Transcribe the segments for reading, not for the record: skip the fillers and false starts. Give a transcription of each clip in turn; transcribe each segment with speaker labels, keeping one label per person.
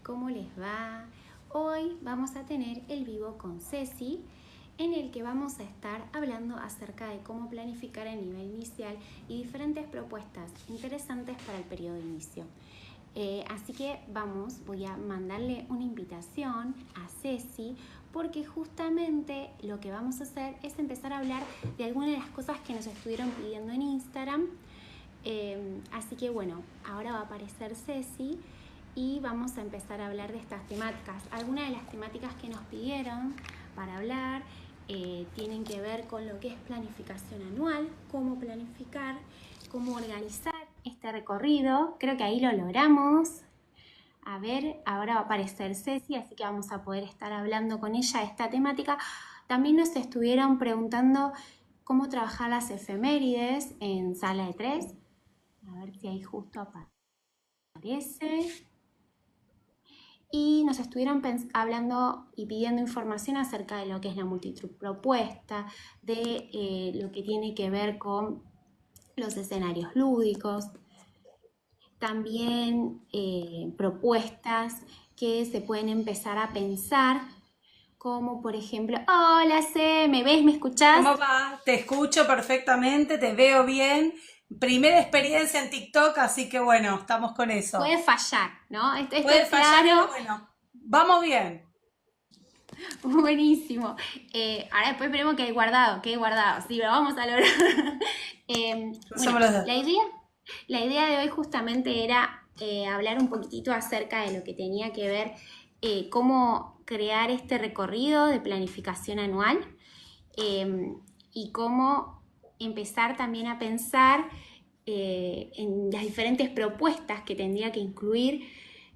Speaker 1: ¿cómo les va? Hoy vamos a tener el vivo con Ceci, en el que vamos a estar hablando acerca de cómo planificar el nivel inicial y diferentes propuestas interesantes para el periodo de inicio. Así que voy a mandarle una invitación a Ceci, porque justamente lo que vamos a hacer es empezar a hablar de algunas de las cosas que nos estuvieron pidiendo en Instagram. Así que bueno, ahora va a aparecer Ceci y vamos a empezar a hablar de estas temáticas. Algunas de las temáticas que nos pidieron para hablar tienen que ver con lo que es planificación anual, cómo planificar, cómo organizar este recorrido. Creo que ahí lo logramos. A ver, ahora va a aparecer Ceci, así que vamos a poder estar hablando con ella de esta temática. También nos estuvieron preguntando cómo trabajar las efemérides en sala de 3. A ver si ahí justo aparece. Y nos estuvieron hablando y pidiendo información acerca de lo que es la multitud propuesta, de lo que tiene que ver con los escenarios lúdicos, también propuestas que se pueden empezar a pensar, como por ejemplo, hola C, ¿me ves? ¿Me escuchás?
Speaker 2: ¿Cómo va? Te escucho perfectamente, te veo bien. Primera experiencia en TikTok, así que bueno, estamos con eso.
Speaker 1: Puede fallar, ¿no? Esto es
Speaker 2: Puede fallar, pero
Speaker 1: claro.
Speaker 2: bueno, vamos bien.
Speaker 1: Buenísimo. Ahora después esperemos que hay guardado, sí, lo vamos a lograr. Bueno,
Speaker 2: Crucemos los dedos.
Speaker 1: la idea de hoy justamente era hablar un poquitito acerca de lo que tenía que ver cómo crear este recorrido de planificación anual y cómo empezar también a pensar en las diferentes propuestas que tendría que incluir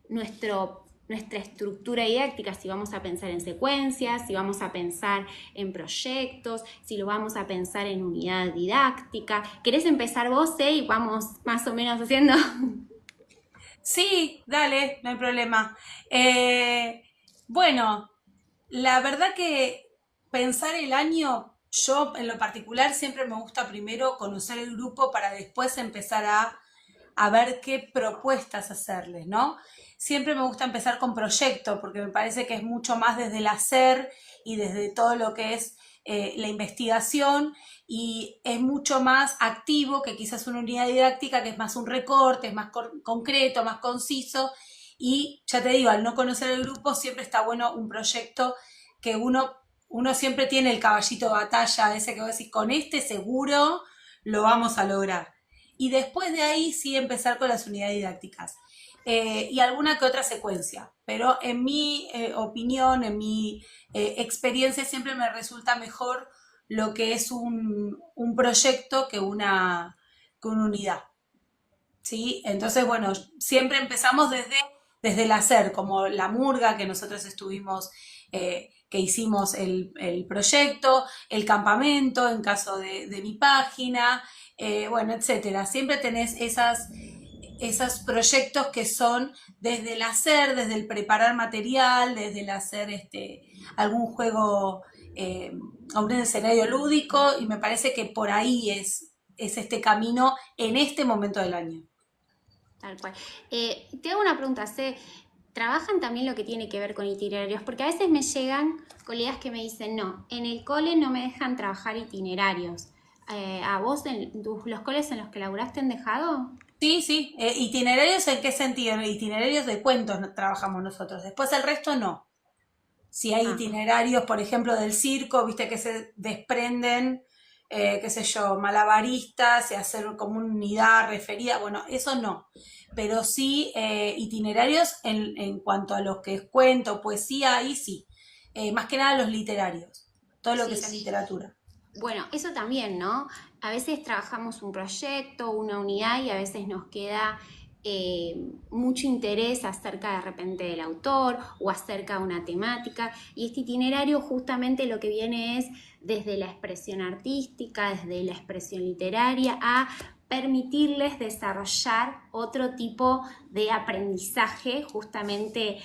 Speaker 1: nuestra estructura didáctica, si vamos a pensar en secuencias, si vamos a pensar en proyectos, si lo vamos a pensar en unidad didáctica. ¿Querés empezar vos, y vamos más o menos haciendo?
Speaker 2: Sí, dale, no hay problema. Bueno, la verdad que pensar el año, yo en lo particular siempre me gusta primero conocer el grupo para después empezar a ver qué propuestas hacerles, ¿no? Siempre me gusta empezar con proyecto porque me parece que es mucho más desde el hacer y desde todo lo que es la investigación y es mucho más activo que quizás una unidad didáctica que es más un recorte, es más concreto, más conciso y ya te digo, al no conocer el grupo siempre está bueno un proyecto que uno siempre tiene el caballito de batalla, ese que vos decís, con este seguro lo vamos a lograr. Y después de ahí sí empezar con las unidades didácticas. Y alguna que otra secuencia. Pero en mi opinión, en mi experiencia, siempre me resulta mejor lo que es un proyecto que una unidad. ¿Sí? Entonces, bueno, siempre empezamos desde el hacer, como la murga que nosotros estuvimos, que hicimos el proyecto, el campamento en caso de mi página, bueno, etcétera. Siempre tenés esos proyectos que son desde el hacer, desde el preparar material, desde el hacer algún juego, un escenario lúdico, y me parece que por ahí es este camino en este momento del año.
Speaker 1: Tal cual. Te hago una pregunta, ¿trabajan también lo que tiene que ver con itinerarios? Porque a veces me llegan colegas que me dicen, no, en el cole no me dejan trabajar itinerarios. ¿A vos los coles en los que laburaste han dejado?
Speaker 2: Sí, sí. ¿Itinerarios en qué sentido? Itinerarios de cuentos trabajamos nosotros. Después el resto no. Si hay
Speaker 1: Ah,
Speaker 2: itinerarios, por ejemplo, del circo, viste que se desprenden, qué sé yo, malabaristas y hacer como una unidad referida, bueno, eso no. Pero sí itinerarios en cuanto a los que es cuento, poesía, ahí sí. Más que nada los literarios, todo lo que sea
Speaker 1: sí.
Speaker 2: literatura.
Speaker 1: Bueno, eso también, ¿no? A veces trabajamos un proyecto, una unidad y a veces nos queda mucho interés acerca de repente del autor o acerca de una temática y este itinerario justamente lo que viene es desde la expresión artística, desde la expresión literaria a permitirles desarrollar otro tipo de aprendizaje justamente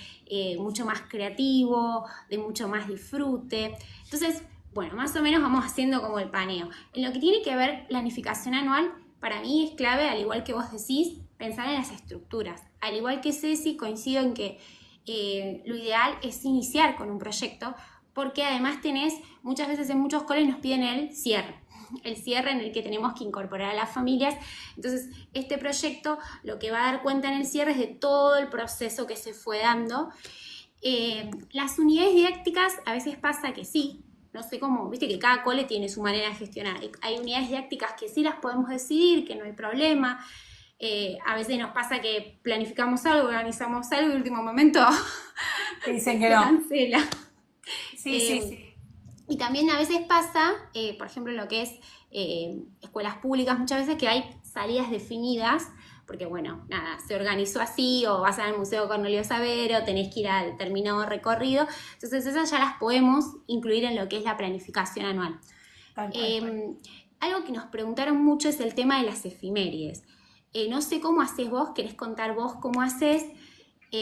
Speaker 1: mucho más creativo, de mucho más disfrute. Entonces, bueno, más o menos vamos haciendo como el paneo. En lo que tiene que ver planificación anual, para mí es clave, al igual que vos decís, pensar en las estructuras. Al igual que Ceci, coincido en que lo ideal es iniciar con un proyecto, porque además muchas veces en muchos coles nos piden el cierre en el que tenemos que incorporar a las familias. Entonces, este proyecto lo que va a dar cuenta en el cierre es de todo el proceso que se fue dando. Las unidades didácticas a veces pasa que sí, no sé cómo, viste que cada cole tiene su manera de gestionar. Hay unidades didácticas que sí las podemos decidir, que no hay problema. A veces nos pasa que planificamos algo, organizamos algo y en el último momento
Speaker 2: Te dicen
Speaker 1: se
Speaker 2: que no.
Speaker 1: cancela.
Speaker 2: Sí.
Speaker 1: Y también a veces pasa, por ejemplo, en lo que es escuelas públicas, muchas veces que hay salidas definidas, porque bueno, nada, se organizó así, o vas al Museo Cornelio Savero, tenés que ir al determinado recorrido, entonces esas ya las podemos incluir en lo que es la planificación anual. Algo que nos preguntaron mucho es el tema de las efemérides. No sé cómo haces vos, querés contar vos cómo haces. Lo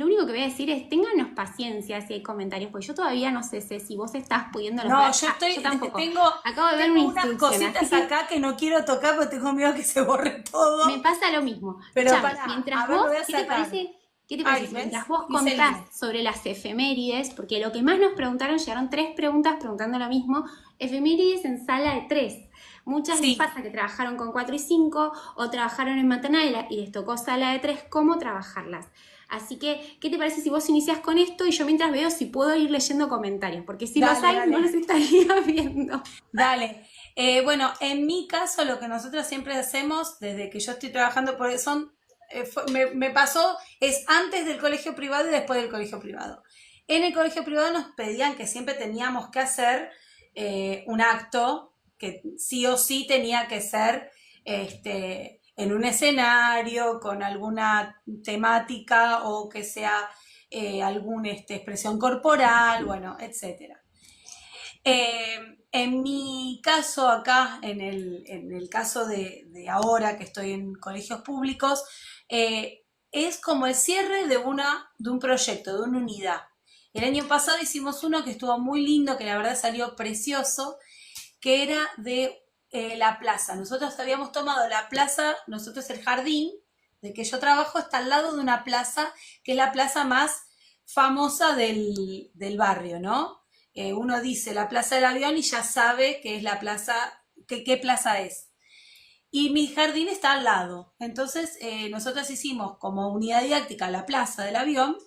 Speaker 1: único que voy a decir es, ténganos paciencia si hay comentarios, porque yo todavía no sé si vos estás pudiéndolos ver.
Speaker 2: Yo
Speaker 1: tampoco.
Speaker 2: Acabo de ver unas cositas acá que no quiero tocar porque tengo miedo que se borre todo.
Speaker 1: Me pasa lo mismo.
Speaker 2: Pero
Speaker 1: mientras vos, ¿qué te parece? Mientras vos contás sobre las efemérides, porque lo que más nos preguntaron, llegaron 3 preguntas preguntando lo mismo, efemérides en sala de 3. Muchas les pasa que trabajaron con 4 y 5 o trabajaron en maternal y les tocó sala de 3, cómo trabajarlas. Así que, ¿qué te parece si vos iniciás con esto y yo mientras veo si puedo ir leyendo comentarios? Porque si los hay, no los estaría viendo.
Speaker 2: Dale. Bueno, en mi caso lo que nosotros siempre hacemos, desde que yo estoy trabajando por eso, me pasó, es antes del colegio privado y después del colegio privado. En el colegio privado nos pedían que siempre teníamos que hacer un acto que sí o sí tenía que ser en un escenario con alguna temática o que sea alguna expresión corporal, bueno, etcétera. En mi caso acá, en el caso de ahora que estoy en colegios públicos, es como el cierre de un proyecto, de una unidad. El año pasado hicimos uno que estuvo muy lindo, que la verdad salió precioso, que era de la plaza. Nosotros habíamos tomado la plaza, nosotros el jardín de que yo trabajo está al lado de una plaza, que es la plaza más famosa del barrio, ¿no? Uno dice la Plaza del Avión y ya sabe que es la plaza, qué plaza es. Y mi jardín está al lado. Entonces, nosotros hicimos como unidad didáctica la Plaza del Avión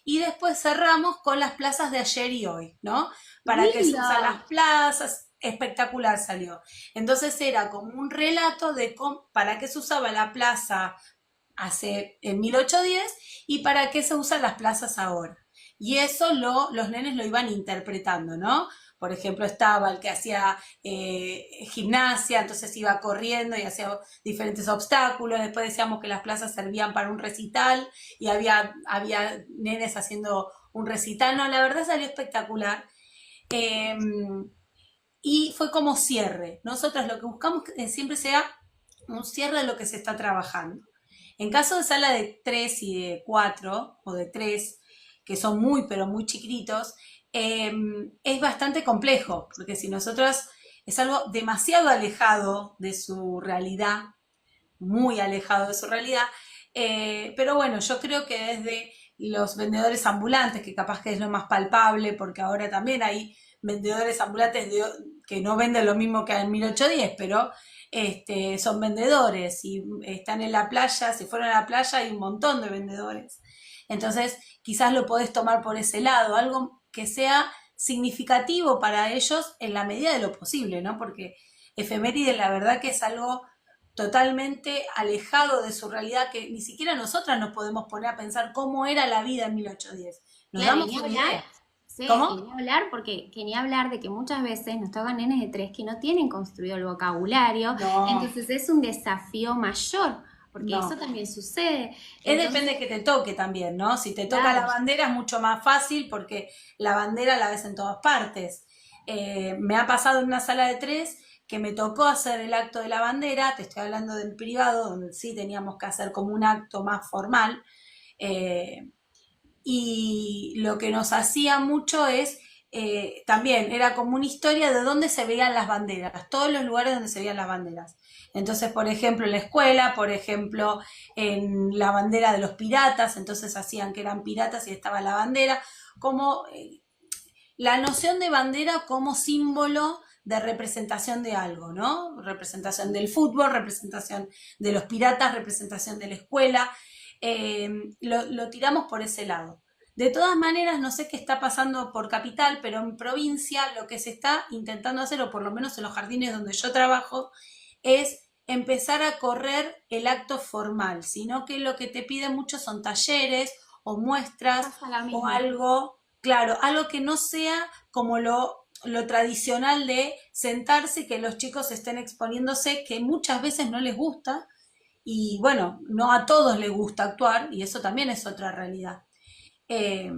Speaker 2: y después cerramos con las plazas de ayer y hoy, ¿no? Para que se usan las plazas. Espectacular salió. Entonces era como un relato de para qué se usaba la plaza en 1810 y para qué se usan las plazas ahora. Y eso los nenes lo iban interpretando, ¿no? Por ejemplo, estaba el que hacía gimnasia, entonces iba corriendo y hacía diferentes obstáculos. Después decíamos que las plazas servían para un recital y había nenes haciendo un recital. No, la verdad salió espectacular. Y fue como cierre. Nosotros lo que buscamos que siempre sea un cierre de lo que se está trabajando. En caso de sala de 3 y de 4 o de 3, que son muy pero muy chiquititos, es bastante complejo, porque si nosotros es algo demasiado alejado de su realidad, muy alejado de su realidad, pero bueno, yo creo que desde los vendedores ambulantes, que capaz que es lo más palpable, porque ahora también hay vendedores ambulantes que no venden lo mismo que en 1810, pero son vendedores y están en la playa, si fueron a la playa hay un montón de vendedores. Entonces quizás lo podés tomar por ese lado, algo que sea significativo para ellos en la medida de lo posible, ¿no? Porque efeméride la verdad que es algo totalmente alejado de su realidad, que ni siquiera nosotras nos podemos poner a pensar cómo era la vida en 1810. Nos
Speaker 1: claro,
Speaker 2: damos una idea.
Speaker 1: Sí, ¿cómo? Ni hablar de que muchas veces nos tocan nenes de 3 que no tienen construido el vocabulario, entonces es un desafío mayor, porque eso también sucede.
Speaker 2: Depende de que te toque también, ¿no? Si te toca la bandera es mucho más fácil porque la bandera la ves en todas partes. Me ha pasado en una sala de 3 que me tocó hacer el acto de la bandera, te estoy hablando del privado, donde sí teníamos que hacer como un acto más formal, y lo que nos hacía mucho es, también era como una historia de dónde se veían las banderas, todos los lugares donde se veían las banderas. Entonces, por ejemplo, en la escuela, por ejemplo, en la bandera de los piratas, entonces hacían que eran piratas y estaba la bandera, como la noción de bandera como símbolo de representación de algo, ¿no? Representación del fútbol, representación de los piratas, representación de la escuela, lo tiramos por ese lado. De todas maneras, no sé qué está pasando por capital, pero en provincia lo que se está intentando hacer, o por lo menos en los jardines donde yo trabajo, es empezar a correr el acto formal, sino que lo que te piden mucho son talleres o muestras
Speaker 1: Pasa lo
Speaker 2: o
Speaker 1: mismo.
Speaker 2: algo, claro, algo que no sea como lo tradicional de sentarse y que los chicos estén exponiéndose, que muchas veces no les gusta, y bueno, no a todos les gusta actuar, y eso también es otra realidad. Eh,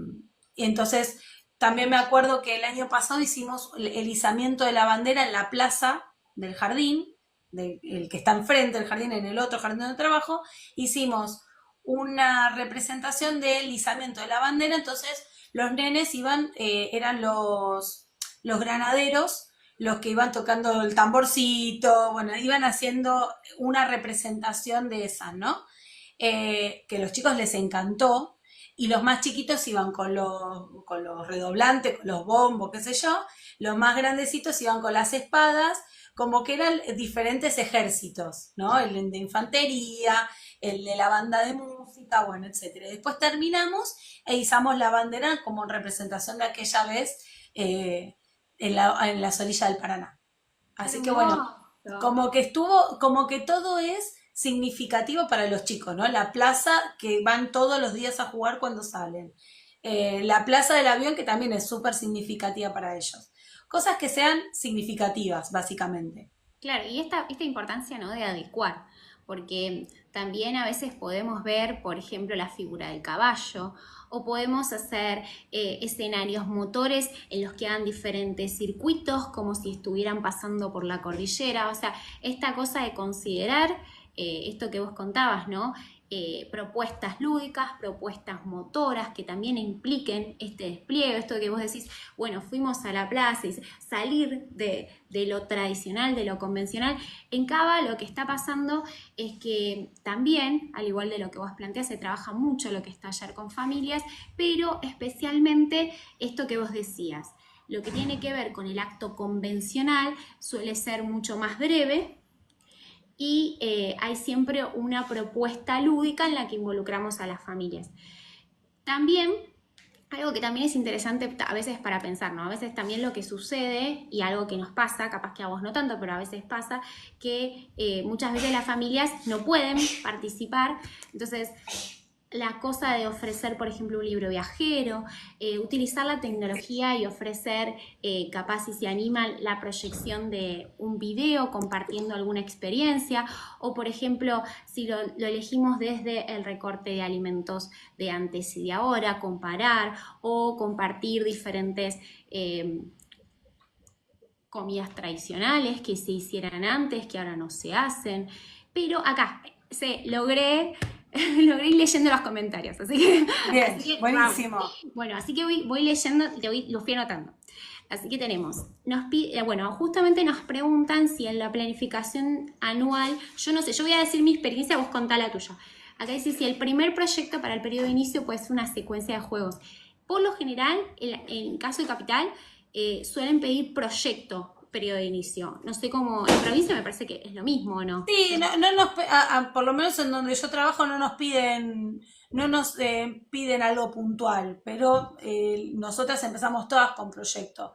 Speaker 2: y entonces, también me acuerdo que el año pasado hicimos el izamiento de la bandera en la plaza del jardín, el que está enfrente del jardín, en el otro jardín de trabajo, hicimos una representación del izamiento de la bandera, entonces los nenes iban, eran los granaderos, los que iban tocando el tamborcito, bueno, iban haciendo una representación de esas, ¿no? Que a los chicos les encantó, y los más chiquitos iban con los redoblantes, con los bombos, qué sé yo, los más grandecitos iban con las espadas, como que eran diferentes ejércitos, ¿no? El de infantería, el de la banda de música, bueno, etcétera. Después terminamos e izamos la bandera como en representación de aquella vez en las orillas del Paraná. Así que bueno,
Speaker 1: Hermoso.
Speaker 2: como que todo es significativo para los chicos, ¿no? La plaza que van todos los días a jugar cuando salen. La plaza del avión que también es súper significativa para ellos. Cosas que sean significativas, básicamente.
Speaker 1: Claro, y esta importancia, ¿no?, de adecuar, porque también a veces podemos ver, por ejemplo, la figura del caballo, o podemos hacer escenarios motores en los que hagan diferentes circuitos, como si estuvieran pasando por la cordillera. O sea, esta cosa de considerar esto que vos contabas, ¿no? Propuestas lúdicas, propuestas motoras que también impliquen este despliegue, esto que vos decís, bueno, fuimos a la plaza, y salir de lo tradicional, de lo convencional. En Cava lo que está pasando es que también, al igual de lo que vos planteás, se trabaja mucho lo que es taller con familias, pero especialmente esto que vos decías, lo que tiene que ver con el acto convencional suele ser mucho más breve, y hay siempre una propuesta lúdica en la que involucramos a las familias. También, algo que también es interesante a veces para pensar, ¿no? A veces también lo que sucede, y algo que nos pasa, capaz que a vos no tanto, pero a veces pasa, que muchas veces las familias no pueden participar, entonces la cosa de ofrecer, por ejemplo, un libro viajero, utilizar la tecnología y ofrecer, capaz si se animan, la proyección de un video compartiendo alguna experiencia, o por ejemplo, si lo elegimos desde el recorte de alimentos de antes y de ahora, comparar o compartir diferentes comidas tradicionales que se hicieran antes, que ahora no se hacen. Pero acá logré ir leyendo los comentarios,
Speaker 2: Bien,
Speaker 1: así que vamos.
Speaker 2: buenísimo.
Speaker 1: Bueno, así que voy leyendo, los fui anotando. Así que tenemos, bueno, justamente nos preguntan si en la planificación anual, yo no sé, yo voy a decir mi experiencia, vos contá la tuya. Acá dice si el primer proyecto para el periodo de inicio puede ser una secuencia de juegos. Por lo general, en caso de Capital, suelen pedir proyecto, periodo de inicio. No sé cómo, en provincia me parece que es lo mismo, ¿o no?
Speaker 2: Sí, no nos, por lo menos en donde yo trabajo no nos piden algo puntual, pero nosotras empezamos todas con proyectos.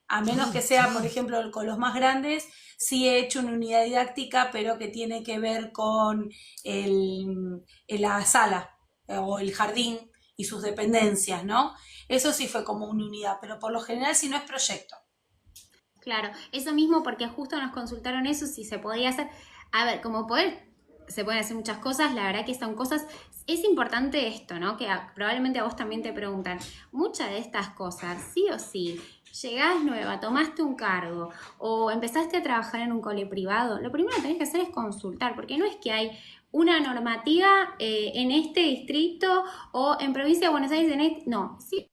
Speaker 2: A menos que sea, por ejemplo, con los más grandes, sí he hecho una unidad didáctica, pero que tiene que ver con la sala o el jardín y sus dependencias, ¿no? Eso sí fue como una unidad, pero por lo general sí no es proyecto.
Speaker 1: Claro, eso mismo porque justo nos consultaron eso, si se podía hacer. A ver, como poder, se pueden hacer muchas cosas, la verdad que son cosas, es importante esto, ¿no? Que probablemente a vos también te preguntan, muchas de estas cosas, sí o sí, llegás nueva, tomaste un cargo o empezaste a trabajar en un cole privado, lo primero que tenés que hacer es consultar, porque no es que hay una normativa en este distrito o en provincia de Buenos Aires, no, sí.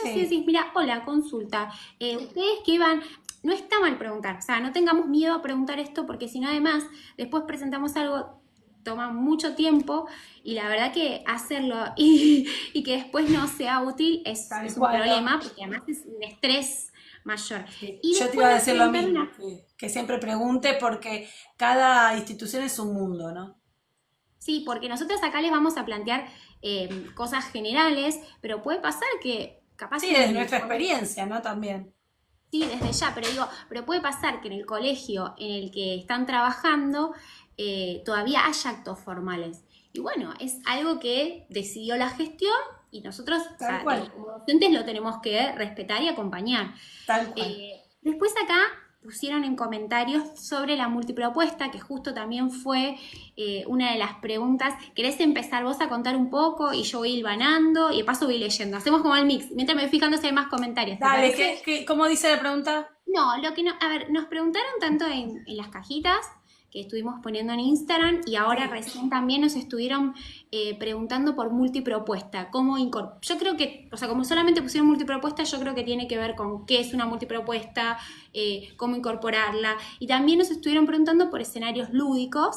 Speaker 1: Si
Speaker 2: Sí,
Speaker 1: decís, mira, hola, consulta, ustedes que iban, no está mal preguntar, o sea, no tengamos miedo a preguntar esto porque si no además después presentamos algo, toma mucho tiempo y la verdad que hacerlo y que después no sea útil
Speaker 2: Tal
Speaker 1: es un
Speaker 2: cual, ¿no?
Speaker 1: problema porque además es un estrés mayor.
Speaker 2: Sí.
Speaker 1: Y
Speaker 2: Yo te
Speaker 1: después
Speaker 2: iba a
Speaker 1: nos
Speaker 2: decir lo
Speaker 1: preguntaron,
Speaker 2: mismo, que siempre pregunte porque cada institución es un mundo, ¿no?
Speaker 1: sí, porque nosotros acá les vamos a plantear cosas generales, pero puede pasar que capaz
Speaker 2: Sí,
Speaker 1: en
Speaker 2: desde
Speaker 1: el
Speaker 2: nuestra
Speaker 1: colegio.
Speaker 2: experiencia, ¿no? También.
Speaker 1: Sí, desde ya, pero digo, pero puede pasar que en el colegio en el que están trabajando todavía haya actos formales. Y bueno, es algo que decidió la gestión y nosotros, o
Speaker 2: Tal
Speaker 1: sea,
Speaker 2: cual,
Speaker 1: como docentes lo tenemos que respetar y acompañar.
Speaker 2: tal cual.
Speaker 1: Después acá pusieron en comentarios sobre la multipropuesta, que justo también fue una de las preguntas. ¿Querés empezar vos a contar un poco y yo voy hilvanando y de paso voy leyendo? Hacemos como el mix, mientras me voy fijando si hay más comentarios, ¿te
Speaker 2: Dale,
Speaker 1: parece?
Speaker 2: cómo dice la pregunta?
Speaker 1: No, lo que no, a ver, nos preguntaron tanto en las cajitas que estuvimos poniendo en Instagram y ahora
Speaker 2: Sí.
Speaker 1: recién también nos estuvieron preguntando por multipropuesta, cómo yo creo que, o sea, como solamente pusieron multipropuesta, yo creo que tiene que ver con qué es una multipropuesta, cómo incorporarla y también nos estuvieron preguntando por escenarios lúdicos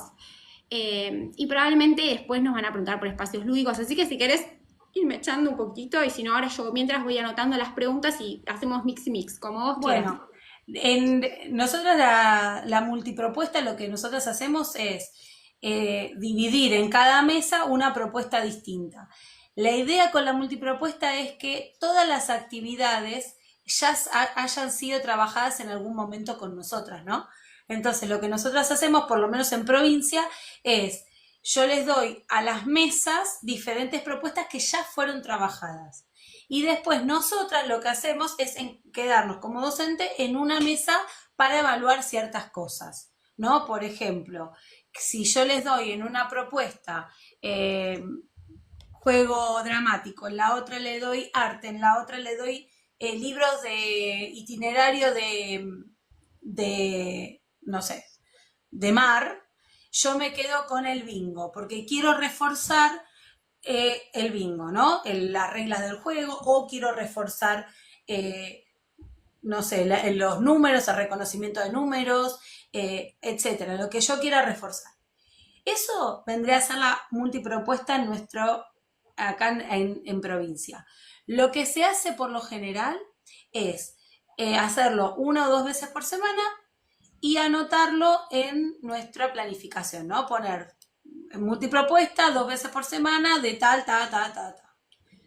Speaker 1: y probablemente después nos van a preguntar por espacios lúdicos, así que si querés irme echando un poquito y si no ahora yo mientras voy anotando las preguntas y hacemos mix y mix, como vos quieras.
Speaker 2: Bueno, nosotros la multipropuesta lo que nosotros hacemos es dividir en cada mesa una propuesta distinta. La idea con la multipropuesta es que todas las actividades ya hayan sido trabajadas en algún momento con nosotras, ¿no? Entonces, lo que nosotros hacemos, por lo menos en provincia, es yo les doy a las mesas diferentes propuestas que ya fueron trabajadas. Y después nosotras lo que hacemos es quedarnos como docente en una mesa para evaluar ciertas cosas, ¿no? Por ejemplo, si yo les doy en una propuesta juego dramático, en la otra le doy arte, en la otra le doy libros de itinerario no sé, de mar, yo me quedo con el bingo, porque quiero reforzar el bingo, ¿no? Las reglas del juego, o quiero reforzar, no sé, los números, el reconocimiento de números, etcétera, lo que yo quiera reforzar. Eso vendría a ser la multipropuesta acá en provincia. Lo que se hace por lo general es hacerlo una o dos veces por semana y anotarlo en nuestra planificación, ¿no? Poner multipropuesta dos veces por semana de tal,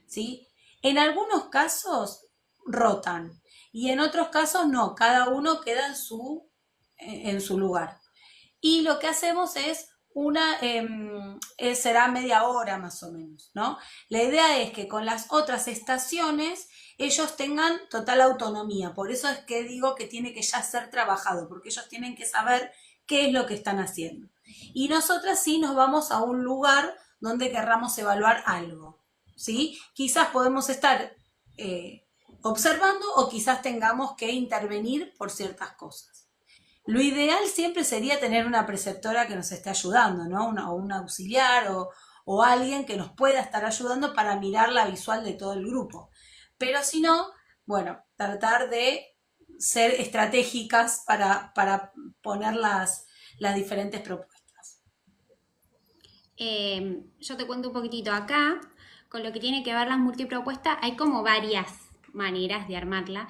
Speaker 2: ¿sí? En algunos casos rotan y en otros casos no, cada uno queda en su lugar. Y lo que hacemos es será media hora más o menos, ¿no? La idea es que con las otras estaciones ellos tengan total autonomía, por eso es que digo que tiene que ya ser trabajado, porque ellos tienen que saber qué es lo que están haciendo. Y nosotras sí nos vamos a un lugar donde querramos evaluar algo, ¿sí? Quizás podemos estar observando o quizás tengamos que intervenir por ciertas cosas. Lo ideal siempre sería tener una preceptora que nos esté ayudando, ¿no? O un auxiliar o alguien que nos pueda estar ayudando para mirar la visual de todo el grupo. Pero si no, bueno, tratar de ser estratégicas para poner las diferentes propuestas.
Speaker 1: Yo te cuento un poquitito acá, con lo que tiene que ver las multipropuestas, hay como varias maneras de armarla.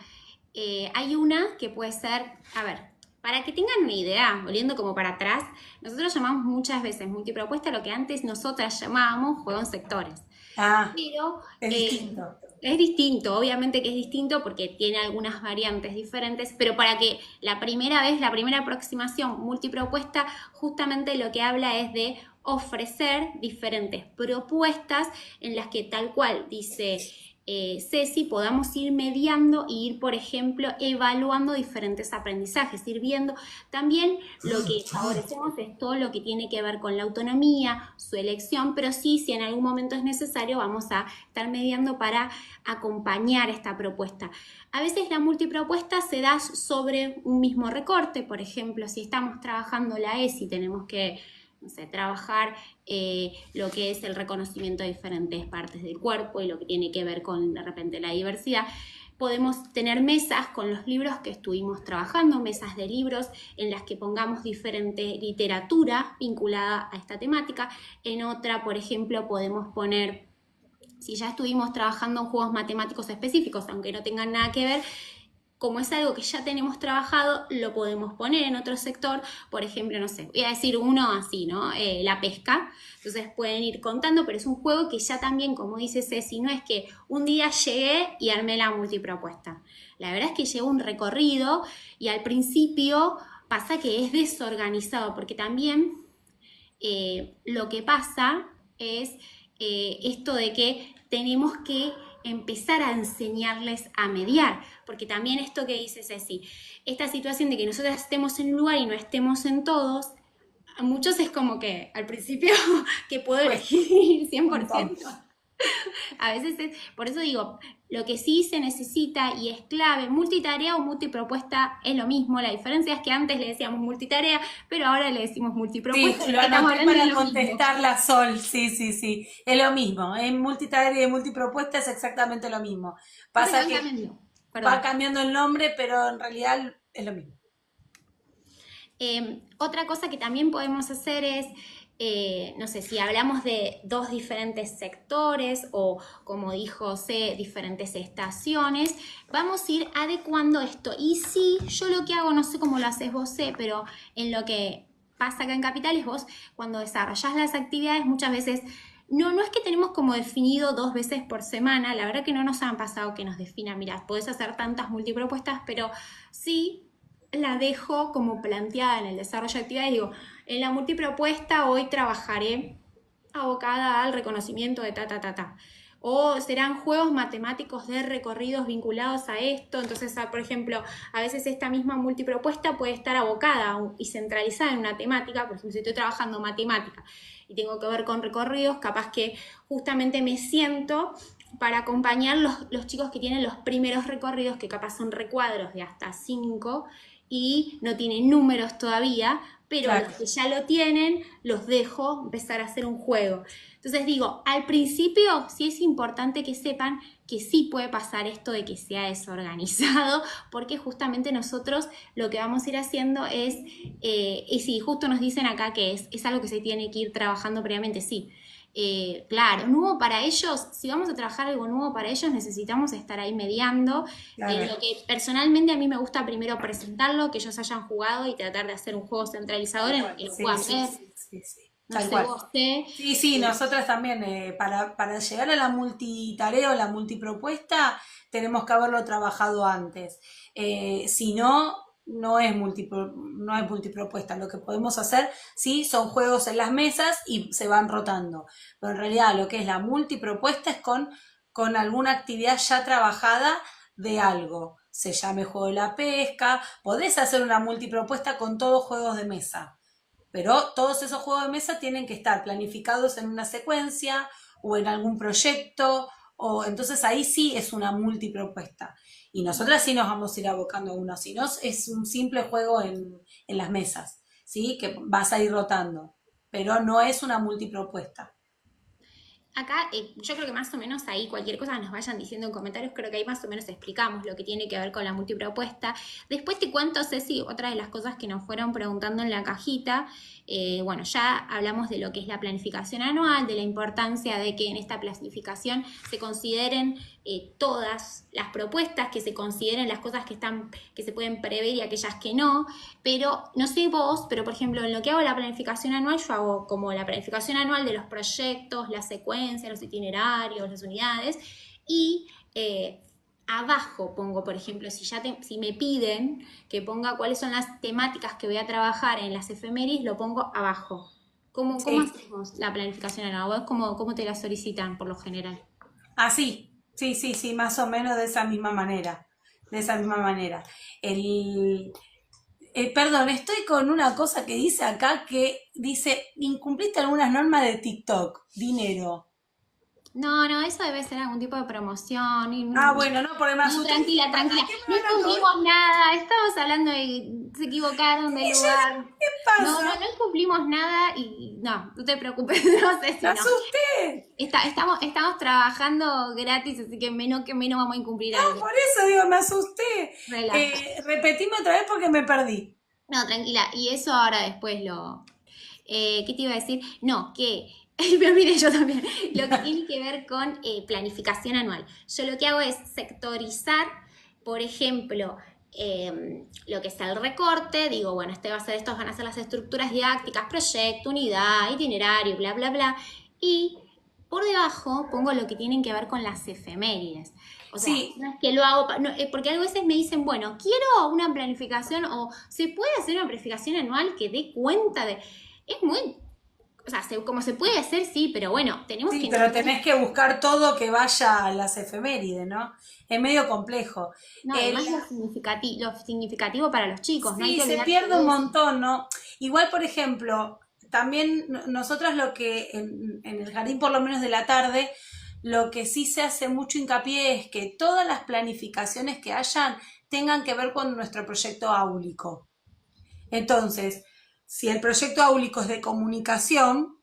Speaker 1: Hay una que puede ser, a ver, para que tengan una idea, volviendo como para atrás, nosotros llamamos muchas veces multipropuesta lo que antes nosotras llamábamos juego en sectores.
Speaker 2: Ah,
Speaker 1: Pero
Speaker 2: es distinto.
Speaker 1: es distinto, obviamente que es distinto porque tiene algunas variantes diferentes, pero para que la primera vez, la primera aproximación multipropuesta, justamente lo que habla es de ofrecer diferentes propuestas en las que tal cual dice Ceci, podamos ir mediando e ir, por ejemplo, evaluando diferentes aprendizajes, ir viendo también lo que favorecemos es todo lo que tiene que ver con la autonomía, su elección, pero sí, si en algún momento es necesario, vamos a estar mediando para acompañar esta propuesta. A veces la multipropuesta se da sobre un mismo recorte, por ejemplo, si estamos trabajando la ESI, tenemos que no sé, trabajar lo que es el reconocimiento de diferentes partes del cuerpo y lo que tiene que ver con de repente la diversidad. podemos tener mesas con los libros que estuvimos trabajando, mesas de libros en las que pongamos diferente literatura vinculada a esta temática. En otra, por ejemplo, podemos poner, si ya estuvimos trabajando en juegos matemáticos específicos, aunque no tengan nada que ver, como es algo que ya tenemos trabajado, lo podemos poner en otro sector. Por ejemplo, no sé, voy a decir uno así, ¿no? La pesca. Entonces pueden ir contando, pero es un juego que ya también, como dice Ceci, no es que un día llegué y armé la multipropuesta. La verdad es que lleva un recorrido y al principio pasa que es desorganizado, porque también lo que pasa es esto de que tenemos que empezar a enseñarles a mediar, porque también esto que dice Ceci, esta situación de que nosotros estemos en un lugar y no estemos en todos, a muchos es como que al principio que puedo elegir 100%. A veces es, por eso digo, lo que sí se necesita y es clave, multitarea o multipropuesta es lo mismo, la diferencia es que antes le decíamos multitarea, pero ahora le decimos multipropuesta.
Speaker 2: Sí, lo anoté para contestarla Sol, sí, es lo mismo, en multitarea y en multipropuesta es exactamente lo mismo. Pasa que va cambiando el nombre, pero en realidad es lo mismo.
Speaker 1: Otra cosa que también podemos hacer es, no sé, si hablamos de dos diferentes sectores o, como dijo C, diferentes estaciones, vamos a ir adecuando esto. Y sí, yo lo que hago, no sé cómo lo haces vos, C, pero en lo que pasa acá en Capital es vos, cuando desarrollás las actividades, muchas veces no es que tenemos como definido 2 veces por semana, la verdad que no nos han pasado que nos definan, mira, podés hacer tantas multipropuestas, pero sí la dejo como planteada en el desarrollo de actividades. Digo, en la multipropuesta hoy trabajaré abocada al reconocimiento de ta. O serán juegos matemáticos de recorridos vinculados a esto. Entonces, por ejemplo, a veces esta misma multipropuesta puede estar abocada y centralizada en una temática. Por ejemplo, si estoy trabajando matemática y tengo que ver con recorridos, capaz que justamente me siento para acompañar los chicos que tienen los primeros recorridos, que capaz son recuadros de hasta 5 y no tienen números todavía, pero claro, los que ya lo tienen, los dejo empezar a hacer un juego. Entonces digo, al principio sí es importante que sepan que sí puede pasar esto de que sea desorganizado, porque justamente nosotros lo que vamos a ir haciendo es, y sí, justo nos dicen acá que es algo que se tiene que ir trabajando previamente, sí. Claro, nuevo para ellos, si vamos a trabajar algo nuevo para ellos, necesitamos estar ahí mediando. Claro. Lo que personalmente a mí me gusta primero presentarlo, que ellos hayan jugado y tratar de hacer un juego centralizador en el que lo puedan ver. Sí. No sé, vos,
Speaker 2: Sí, nosotras también, para llegar a la multitarea o la multipropuesta, tenemos que haberlo trabajado antes. Si no, no es multipropuesta. Lo que podemos hacer, sí, son juegos en las mesas y se van rotando. Pero en realidad lo que es la multipropuesta es con alguna actividad ya trabajada de algo. Se llame juego de la pesca. Podés hacer una multipropuesta con todos juegos de mesa. Pero todos esos juegos de mesa tienen que estar planificados en una secuencia o en algún proyecto. Entonces ahí sí es una multipropuesta. Y nosotras sí nos vamos a ir abocando a uno, si no es un simple juego en las mesas, ¿sí? Que vas a ir rotando, pero no es una multipropuesta.
Speaker 1: Acá yo creo que más o menos ahí cualquier cosa nos vayan diciendo en comentarios, creo que ahí más o menos explicamos lo que tiene que ver con la multipropuesta. Después te cuento, Ceci, otra de las cosas que nos fueron preguntando en la cajita. Bueno, ya hablamos de lo que es la planificación anual, de la importancia de que en esta planificación se consideren todas las propuestas, que se consideren las cosas que se pueden prever y aquellas que no, pero no sé vos, pero por ejemplo en lo que hago la planificación anual, yo hago como la planificación anual de los proyectos, las secuencias, los itinerarios, las unidades, y abajo pongo, por ejemplo, si me piden que ponga cuáles son las temáticas que voy a trabajar en las efemérides, lo pongo abajo. ¿Cómo hacemos la planificación anual? ¿Cómo te la solicitan por lo general?
Speaker 2: Así. Sí, más o menos de esa misma manera. Perdón, estoy con una cosa que dice acá que dice, incumpliste algunas normas de TikTok, dinero.
Speaker 1: No, eso debe ser algún tipo de promoción.
Speaker 2: Ah, bueno, no, porque me
Speaker 1: No,
Speaker 2: asusté.
Speaker 1: tranquila, tranquila.
Speaker 2: ¿Qué
Speaker 1: No
Speaker 2: me van a cobrar?
Speaker 1: incumplimos nada. Estamos hablando de se equivocaron de
Speaker 2: Y yo
Speaker 1: lugar.
Speaker 2: dije, ¿qué pasa?
Speaker 1: No incumplimos nada y no te preocupes, no sé
Speaker 2: Me
Speaker 1: si no.
Speaker 2: asusté.
Speaker 1: Estamos trabajando gratis, así que menos vamos a incumplir
Speaker 2: No,
Speaker 1: algo.
Speaker 2: por eso digo, me asusté.
Speaker 1: Relaja.
Speaker 2: Repetime otra vez porque me perdí.
Speaker 1: No, tranquila. Y eso ahora después lo... ¿qué te iba a decir? No, que... Pero mire, yo también. Lo que tiene que ver con planificación anual. Yo lo que hago es sectorizar, por ejemplo, lo que es el recorte. Digo, bueno, estos van a ser las estructuras didácticas, proyecto, unidad, itinerario, bla, bla, bla. Y por debajo pongo lo que tienen que ver con las efemérides. O sea,
Speaker 2: Sí,
Speaker 1: no es que lo hago, porque a veces me dicen, bueno, quiero una planificación o se puede hacer una planificación anual que dé cuenta de... Es muy... O sea, como se puede hacer, sí, pero bueno, tenemos
Speaker 2: sí,
Speaker 1: que
Speaker 2: pero
Speaker 1: entender...
Speaker 2: tenés que buscar todo que vaya a las efemérides, ¿no? Es medio complejo.
Speaker 1: No,
Speaker 2: El,
Speaker 1: además lo significativo para los chicos, no hay
Speaker 2: sí,
Speaker 1: que
Speaker 2: se
Speaker 1: olvidarse
Speaker 2: pierde un
Speaker 1: de eso.
Speaker 2: montón, ¿no? Igual, por ejemplo, también nosotras lo que en el jardín, por lo menos de la tarde, lo que sí se hace mucho hincapié es que todas las planificaciones que hayan tengan que ver con nuestro proyecto áulico. Entonces, si el proyecto áulico es de comunicación,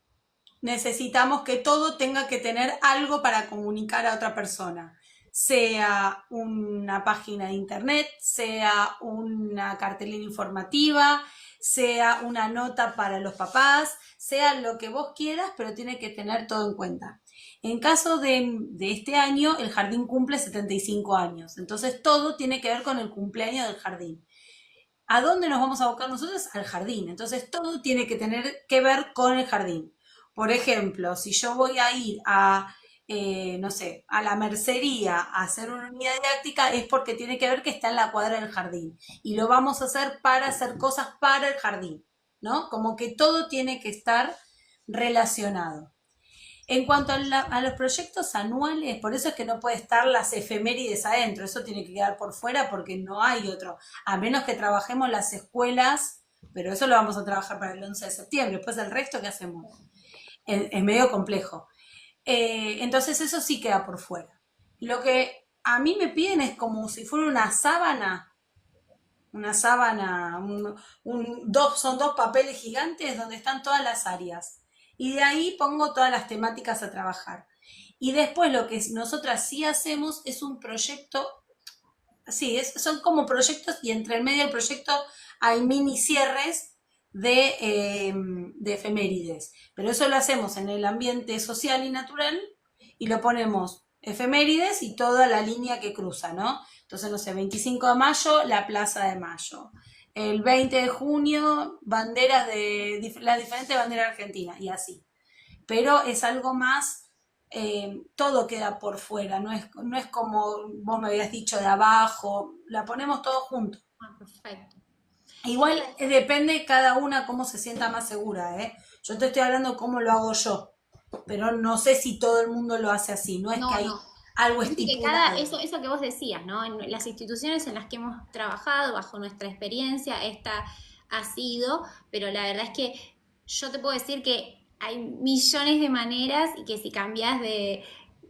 Speaker 2: necesitamos que todo tenga que tener algo para comunicar a otra persona, sea una página de internet, sea una cartelera informativa, sea una nota para los papás, sea lo que vos quieras, pero tiene que tener todo en cuenta. En caso de este año, el jardín cumple 75 años, entonces todo tiene que ver con el cumpleaños del jardín. ¿A dónde nos vamos a abocar nosotros? Al jardín. Entonces todo tiene que tener que ver con el jardín. Por ejemplo, si yo voy a ir a, no sé, a la mercería a hacer una unidad didáctica, es porque tiene que ver que está en la cuadra del jardín. Y lo vamos a hacer para hacer cosas para el jardín, ¿no? Como que todo tiene que estar relacionado. En cuanto a los proyectos anuales, por eso es que no puede estar las efemérides adentro, eso tiene que quedar por fuera porque no hay otro, a menos que trabajemos las escuelas, pero eso lo vamos a trabajar para el 11 de septiembre, después el resto, ¿qué hacemos? Es medio complejo. Entonces eso sí queda por fuera. Lo que a mí me piden es como si fuera una sábana, son dos papeles gigantes donde están todas las áreas. Y de ahí pongo todas las temáticas a trabajar. Y después lo que nosotras sí hacemos es un proyecto, sí, son como proyectos y entre el medio del proyecto hay mini cierres de efemérides. Pero eso lo hacemos en el ambiente social y natural y lo ponemos efemérides y toda la línea que cruza, ¿no? Entonces, no sé, 25 de mayo, la Plaza de Mayo. El 20 de junio, banderas de las diferentes banderas argentinas y así. Pero es algo más, todo queda por fuera, no es como vos me habías dicho de abajo, la ponemos todo junto.
Speaker 1: Ah, perfecto. ¿Qué te
Speaker 2: Igual
Speaker 1: iba a decir?
Speaker 2: depende cada una cómo se sienta más segura, ¿eh? Yo te estoy hablando cómo lo hago yo, pero no sé si todo el mundo lo hace así, no es que hay
Speaker 1: No.
Speaker 2: algo
Speaker 1: Viste que
Speaker 2: estipulado.
Speaker 1: eso que vos decías, ¿no? En las instituciones en las que hemos trabajado, bajo nuestra experiencia, esta ha sido, pero la verdad es que yo te puedo decir que hay millones de maneras y que si cambias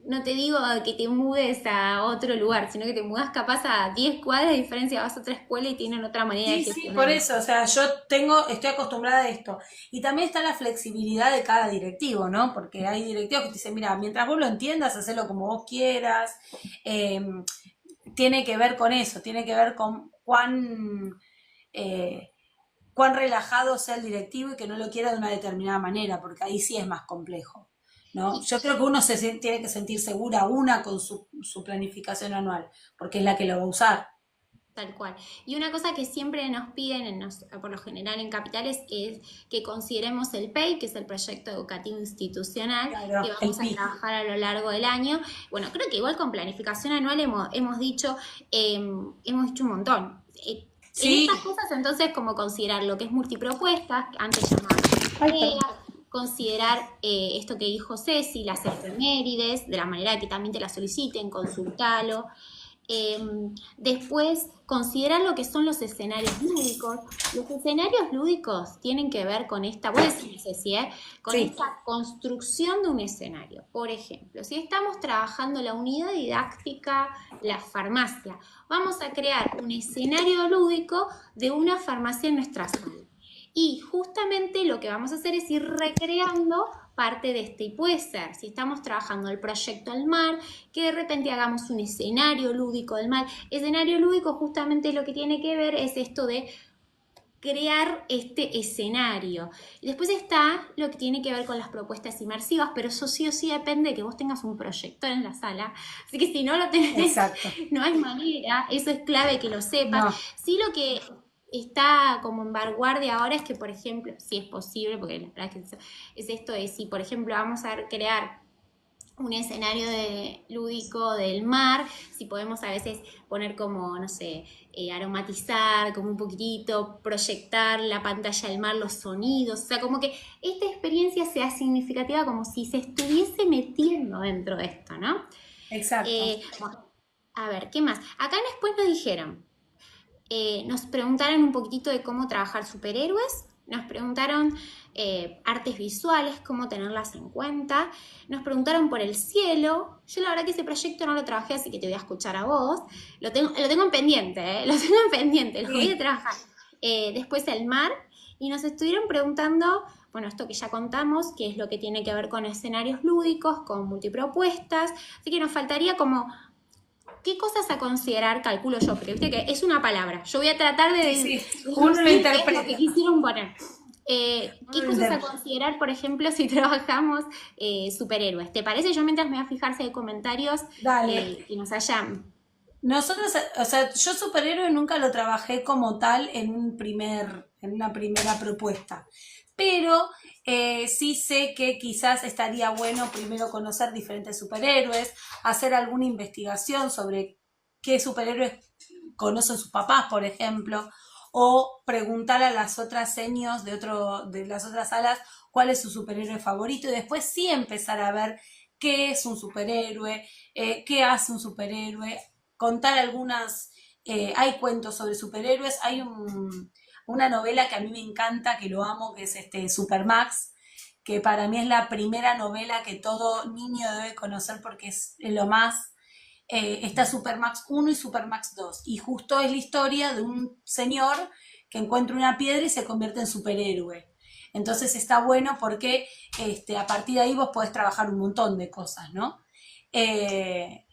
Speaker 1: no te digo que te mudes a otro lugar, sino que te mudas capaz a 10 cuadras de diferencia, vas a otra escuela y tienen otra manera de
Speaker 2: Sí, sí, por
Speaker 1: gestionarlo.
Speaker 2: eso, o sea, estoy acostumbrada a esto. Y también está la flexibilidad de cada directivo, ¿no? Porque hay directivos que te dicen, mira, mientras vos lo entiendas, hacelo como vos quieras. Eh, Tiene que ver con eso, tiene que ver con eh, cuán relajado sea el directivo y que no lo quiera de una determinada manera, porque ahí sí es más complejo, ¿no?
Speaker 1: Y
Speaker 2: Yo creo que uno tiene que sentir segura una con su planificación anual, porque es la que lo va a usar.
Speaker 1: tal cual. Y una cosa que siempre nos piden, por lo general en capitales, es que consideremos el PEI, que es el proyecto educativo institucional, que
Speaker 2: Claro, el
Speaker 1: vamos a
Speaker 2: PI.
Speaker 1: trabajar a lo largo del año. Bueno, creo que igual con planificación anual hemos dicho un montón. En
Speaker 2: Sí,
Speaker 1: estas cosas, entonces, como considerar lo que es multipropuestas, antes llamado
Speaker 2: ay,
Speaker 1: TEA,
Speaker 2: perdón.
Speaker 1: considerar esto que dijo Ceci, las efemérides, de la manera que también te la soliciten, consultalo. Después, considerar lo que son los escenarios lúdicos. Los escenarios lúdicos tienen que ver con esta, vos decís, Ceci, con
Speaker 2: Sí,
Speaker 1: esta construcción de un escenario. Por ejemplo, si estamos trabajando la unidad didáctica, la farmacia, vamos a crear un escenario lúdico de una farmacia en nuestra sala. Y justamente lo que vamos a hacer es ir recreando parte de este, y puede ser, si estamos trabajando el proyecto al mar, que de repente hagamos un escenario lúdico del mar. Escenario lúdico justamente lo que tiene que ver es esto de crear este escenario. Y después está lo que tiene que ver con las propuestas inmersivas, pero eso sí o sí depende de que vos tengas un proyector en la sala. Así que si no lo tenés,
Speaker 2: exacto.
Speaker 1: no hay manera, eso es clave que lo sepas.
Speaker 2: No,
Speaker 1: Sí, lo que está como en vanguardia ahora es que, por ejemplo, si es posible, porque la verdad es esto de si, por ejemplo, vamos a crear un escenario lúdico del mar, si podemos a veces poner como, no sé, aromatizar como un poquitito, proyectar la pantalla del mar, los sonidos, o sea, como que esta experiencia sea significativa como si se estuviese metiendo dentro de esto, ¿no?
Speaker 2: exacto.
Speaker 1: Bueno, a ver, ¿qué más? Acá después nos dijeron, nos preguntaron un poquitito de cómo trabajar superhéroes, nos preguntaron artes visuales, cómo tenerlas en cuenta, nos preguntaron por el cielo. Yo la verdad que ese proyecto no lo trabajé, así que te voy a escuchar a vos. Lo tengo en pendiente, lo tengo en pendiente, lo voy a
Speaker 2: Sí,
Speaker 1: trabajar. Después el mar, y nos estuvieron preguntando, bueno, esto que ya contamos, que es lo que tiene que ver con escenarios lúdicos, con multipropuestas, así que nos faltaría como ¿qué cosas a considerar? Calculo yo, porque viste que es una palabra. Yo voy a tratar
Speaker 2: sí,
Speaker 1: de
Speaker 2: sí. Uno lo
Speaker 1: decir qué es lo que
Speaker 2: interpreta.
Speaker 1: quisieron poner.
Speaker 2: Uno
Speaker 1: ¿Qué
Speaker 2: lo
Speaker 1: cosas a
Speaker 2: interpreta.
Speaker 1: considerar, por ejemplo, si trabajamos superhéroes? ¿Te parece? Yo mientras me voy a fijar si hay comentarios
Speaker 2: Dale.
Speaker 1: que nos hayan...
Speaker 2: Nosotros, o sea, yo superhéroe nunca lo trabajé como tal en una primera propuesta. Pero sí sé que quizás estaría bueno primero conocer diferentes superhéroes, hacer alguna investigación sobre qué superhéroes conocen sus papás, por ejemplo, o preguntar a las otras seniors de las otras salas cuál es su superhéroe favorito y después sí empezar a ver qué es un superhéroe, qué hace un superhéroe, contar algunas, hay cuentos sobre superhéroes, una novela que a mí me encanta, que lo amo, que es Supermax, que para mí es la primera novela que todo niño debe conocer porque es lo más. Está Supermax 1 y Supermax 2, y justo es la historia de un señor que encuentra una piedra y se convierte en superhéroe. Entonces está bueno porque a partir de ahí vos podés trabajar un montón de cosas, ¿no? Eh,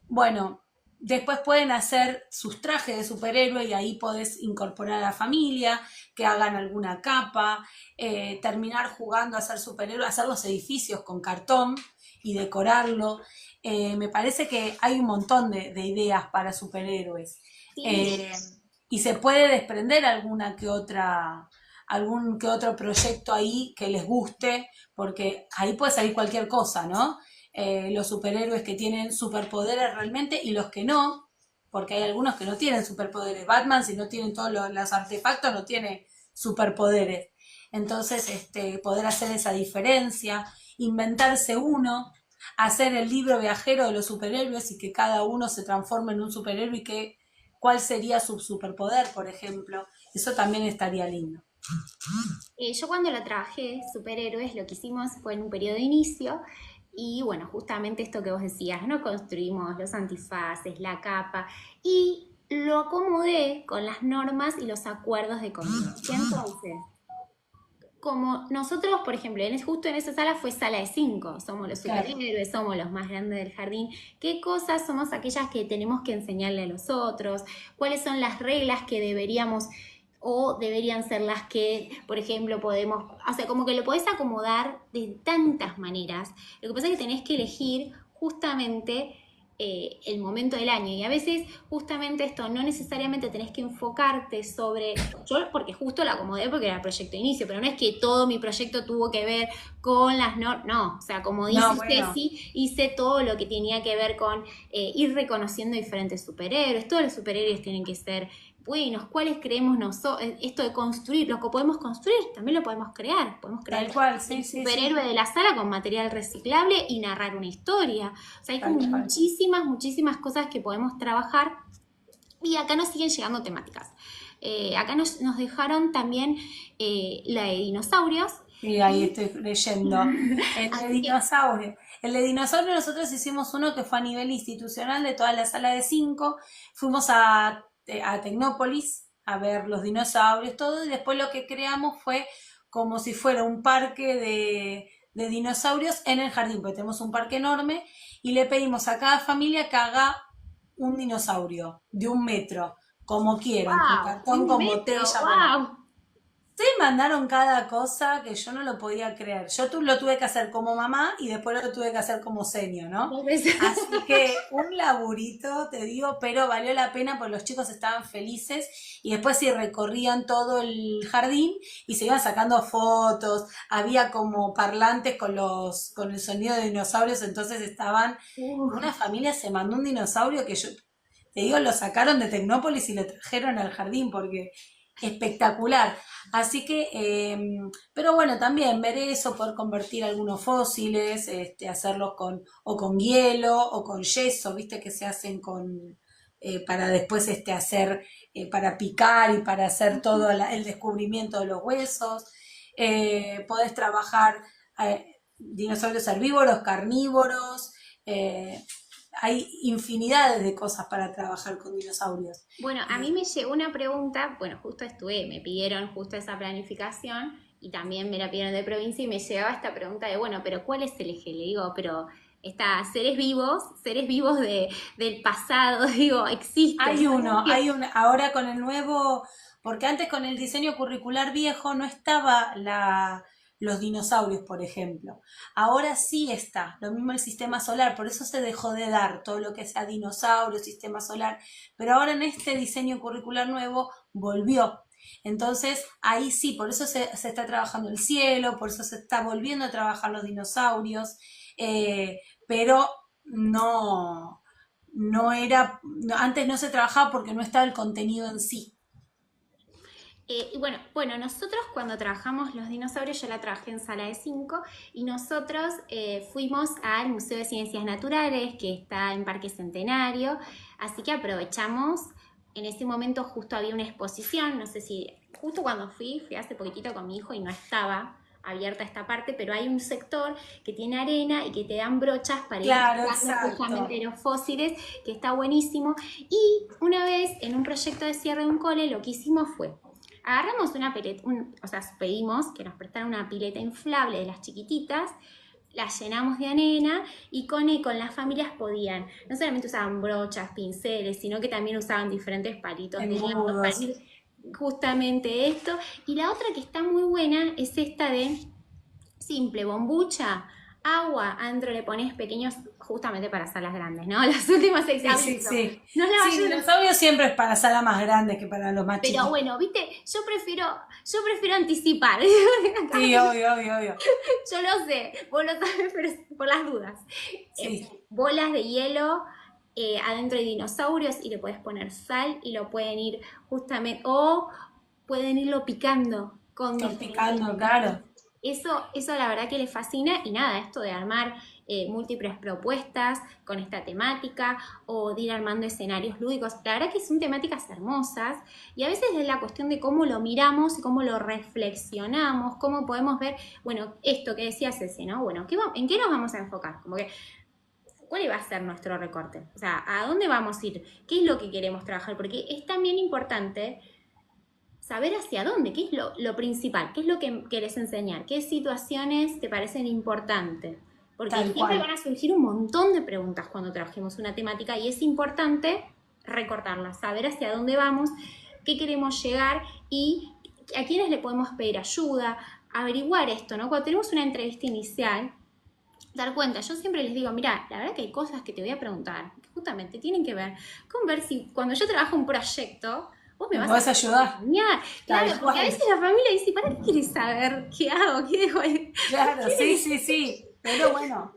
Speaker 2: bueno, después pueden hacer sus trajes de superhéroe y ahí podés incorporar a la familia, que hagan alguna capa, terminar jugando a ser superhéroe, hacer los edificios con cartón y decorarlo. Me parece que hay un montón de ideas para superhéroes.
Speaker 1: Sí,
Speaker 2: Eh, y se puede desprender algún que otro proyecto ahí que les guste, porque ahí puede salir cualquier cosa, ¿no? Los superhéroes que tienen superpoderes realmente y los que no, porque hay algunos que no tienen superpoderes. Batman, si no tienen todos los artefactos, no tiene superpoderes. Entonces, poder hacer esa diferencia, inventarse uno, hacer el libro viajero de los superhéroes y que cada uno se transforme en un superhéroe y que cuál sería su superpoder, por ejemplo. Eso también estaría lindo.
Speaker 1: yo cuando lo trabajé, superhéroes, lo que hicimos fue en un periodo de inicio y bueno, justamente esto que vos decías, ¿no? Construimos los antifaces, la capa y lo acomodé con las normas y los acuerdos de convivencia. Entonces, como nosotros, por ejemplo, justo en esa sala fue sala de 5, somos los
Speaker 2: Claro.
Speaker 1: superhéroes, somos los más grandes del jardín, ¿qué cosas somos aquellas que tenemos que enseñarle a los otros? ¿Cuáles son las reglas que deberíamos o deberían ser las que, por ejemplo, podemos, o sea, como que lo podés acomodar de tantas maneras? Lo que pasa es que tenés que elegir justamente el momento del año y a veces justamente esto no necesariamente tenés que enfocarte sobre yo porque justo lo acomodé porque era proyecto de inicio, pero no es que todo mi proyecto tuvo que ver con las no, o sea, como dice
Speaker 2: No, bueno,
Speaker 1: Ceci, hice todo lo que tenía que ver con ir reconociendo diferentes superhéroes, todos los superhéroes tienen que ser buenos, cuáles creemos nosotros, esto de construir, lo que podemos construir, también lo podemos crear
Speaker 2: Tal cual, sí,
Speaker 1: el
Speaker 2: sí,
Speaker 1: superhéroe
Speaker 2: sí,
Speaker 1: de la sala con material reciclable y narrar una historia. O sea, hay
Speaker 2: tal
Speaker 1: como
Speaker 2: cual.
Speaker 1: muchísimas cosas que podemos trabajar y acá nos siguen llegando temáticas. Acá nos dejaron también la de dinosaurios.
Speaker 2: Y ahí estoy leyendo. El de
Speaker 1: Así que,
Speaker 2: dinosaurio. El de dinosaurio nosotros hicimos uno que fue a nivel institucional de toda la sala de 5. Fuimos a Tecnópolis a ver los dinosaurios, todo, y después lo que creamos fue como si fuera un parque de dinosaurios en el jardín, porque tenemos un parque enorme, y le pedimos a cada familia que haga un dinosaurio de 1 metro, como quieran, con
Speaker 1: wow,
Speaker 2: cartón,
Speaker 1: un
Speaker 2: con
Speaker 1: metro,
Speaker 2: botella, bueno.
Speaker 1: wow.
Speaker 2: Se mandaron cada cosa que yo no lo podía creer. Yo lo tuve que hacer como mamá y después lo tuve que hacer como seño, ¿no?
Speaker 1: Vos ves.
Speaker 2: Así que un laburito, te digo, pero valió la pena porque los chicos estaban felices y después sí recorrían todo el jardín y se iban sacando fotos. Había como parlantes con el sonido de dinosaurios, entonces estaban, una familia se mandó un dinosaurio que yo, te digo, lo sacaron de Tecnópolis y lo trajeron al jardín porque espectacular. Así que, pero bueno, también ver eso, poder convertir algunos fósiles, hacerlos con hielo o con yeso, viste que se hacen para después hacer, para picar y para hacer todo el descubrimiento de los huesos. Podés trabajar dinosaurios herbívoros, carnívoros, eh, hay infinidades de cosas para trabajar con dinosaurios.
Speaker 1: Bueno, a mí
Speaker 2: Eh,
Speaker 1: me llegó una pregunta, bueno, justo me pidieron justo esa planificación y también me la pidieron de provincia y me llegaba esta pregunta de, bueno, pero ¿cuál es el eje? Le digo, pero está seres vivos del pasado, digo, existen.
Speaker 2: ahora con el nuevo, porque antes con el diseño curricular viejo no estaba los dinosaurios, por ejemplo. Ahora sí está, lo mismo el sistema solar, por eso se dejó de dar todo lo que sea dinosaurio, sistema solar, pero ahora en este diseño curricular nuevo volvió. Entonces, ahí sí, por eso se está trabajando el cielo, por eso se está volviendo a trabajar los dinosaurios, pero no, no era, antes no se trabajaba porque no estaba el contenido en sí.
Speaker 1: Y bueno, nosotros cuando trabajamos los dinosaurios, yo la trabajé en sala de 5 y nosotros fuimos al Museo de Ciencias Naturales que está en Parque Centenario, así que aprovechamos, en ese momento justo había una exposición, no sé si, justo cuando fui hace poquitito con mi hijo y no estaba abierta esta parte, pero hay un sector que tiene arena y que te dan brochas para ir
Speaker 2: Claro,
Speaker 1: buscando justamente
Speaker 2: exacto.
Speaker 1: los fósiles, que está buenísimo. Y una vez en un proyecto de cierre de un cole lo que hicimos fue agarramos una pileta, o sea, pedimos que nos prestaran una pileta inflable de las chiquititas, la llenamos de arena y con las familias podían, no solamente usaban brochas, pinceles, sino que también usaban diferentes palitos de lado para
Speaker 2: Embudos.
Speaker 1: ir justamente esto. Y la otra que está muy buena es esta de simple, bombucha, agua, adentro le pones pequeños, justamente para salas grandes, ¿no? Las últimas
Speaker 2: Sí, sí,
Speaker 1: exámenes.
Speaker 2: sí.
Speaker 1: No la
Speaker 2: Sí,
Speaker 1: vayan.
Speaker 2: dinosaurio siempre es para salas más grandes que para los más
Speaker 1: Pero
Speaker 2: chiquitos.
Speaker 1: bueno, viste, yo prefiero anticipar.
Speaker 2: Sí, obvio, obvio, obvio.
Speaker 1: Yo lo sé, vos lo sabés, pero por las dudas.
Speaker 2: Sí,
Speaker 1: Bolas de hielo, adentro de dinosaurios y le puedes poner sal y lo pueden ir justamente, o pueden irlo picando con
Speaker 2: están
Speaker 1: diferentes.
Speaker 2: picando, claro.
Speaker 1: Eso la verdad que les fascina y nada, esto de armar múltiples propuestas con esta temática o de ir armando escenarios lúdicos, la verdad que son temáticas hermosas y a veces es la cuestión de cómo lo miramos y cómo lo reflexionamos, cómo podemos ver, bueno, esto que decía Ceci, ¿no? Bueno, ¿en qué nos vamos a enfocar? Como que, ¿cuál va a ser nuestro recorte? O sea, ¿a dónde vamos a ir? ¿Qué es lo que queremos trabajar? Porque es también importante saber hacia dónde, qué es lo principal, qué es lo que querés enseñar, qué situaciones te parecen importantes. Porque
Speaker 2: Tal
Speaker 1: siempre
Speaker 2: cual.
Speaker 1: van a surgir un montón de preguntas cuando trabajemos una temática y es importante recortarlas, saber hacia dónde vamos, qué queremos llegar y a quiénes le podemos pedir ayuda, averiguar esto, ¿no? Cuando tenemos una entrevista inicial, dar cuenta. Yo siempre les digo, mira, la verdad que hay cosas que te voy a preguntar que justamente tienen que ver con ver si cuando yo trabajo un proyecto, vos me
Speaker 2: ¿Me
Speaker 1: vas
Speaker 2: podés
Speaker 1: a
Speaker 2: ayudar?
Speaker 1: enseñar. Claro,
Speaker 2: Tal
Speaker 1: porque a
Speaker 2: cual.
Speaker 1: veces la familia dice, ¿para qué quieres saber qué hago? ¿Qué dejo?
Speaker 2: Claro, sí,
Speaker 1: ¿Qué?
Speaker 2: sí, sí. Pero bueno,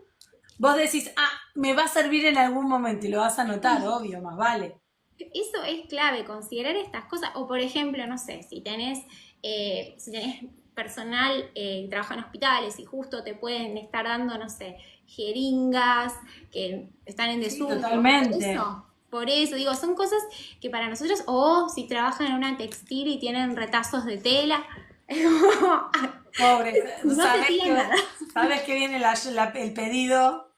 Speaker 2: vos decís, me va a servir en algún momento y lo vas a anotar, obvio, más vale.
Speaker 1: Eso es clave, considerar estas cosas. O por ejemplo, no sé, si tenés personal que trabaja en hospitales y justo te pueden estar dando, no sé, jeringas que están en
Speaker 2: Sí,
Speaker 1: desuso.
Speaker 2: totalmente.
Speaker 1: Por eso, digo, son cosas que para nosotros, o si trabajan en una textil y tienen retazos de tela, es como,
Speaker 2: Pobre,
Speaker 1: no se tira nada,
Speaker 2: sabes que viene el pedido,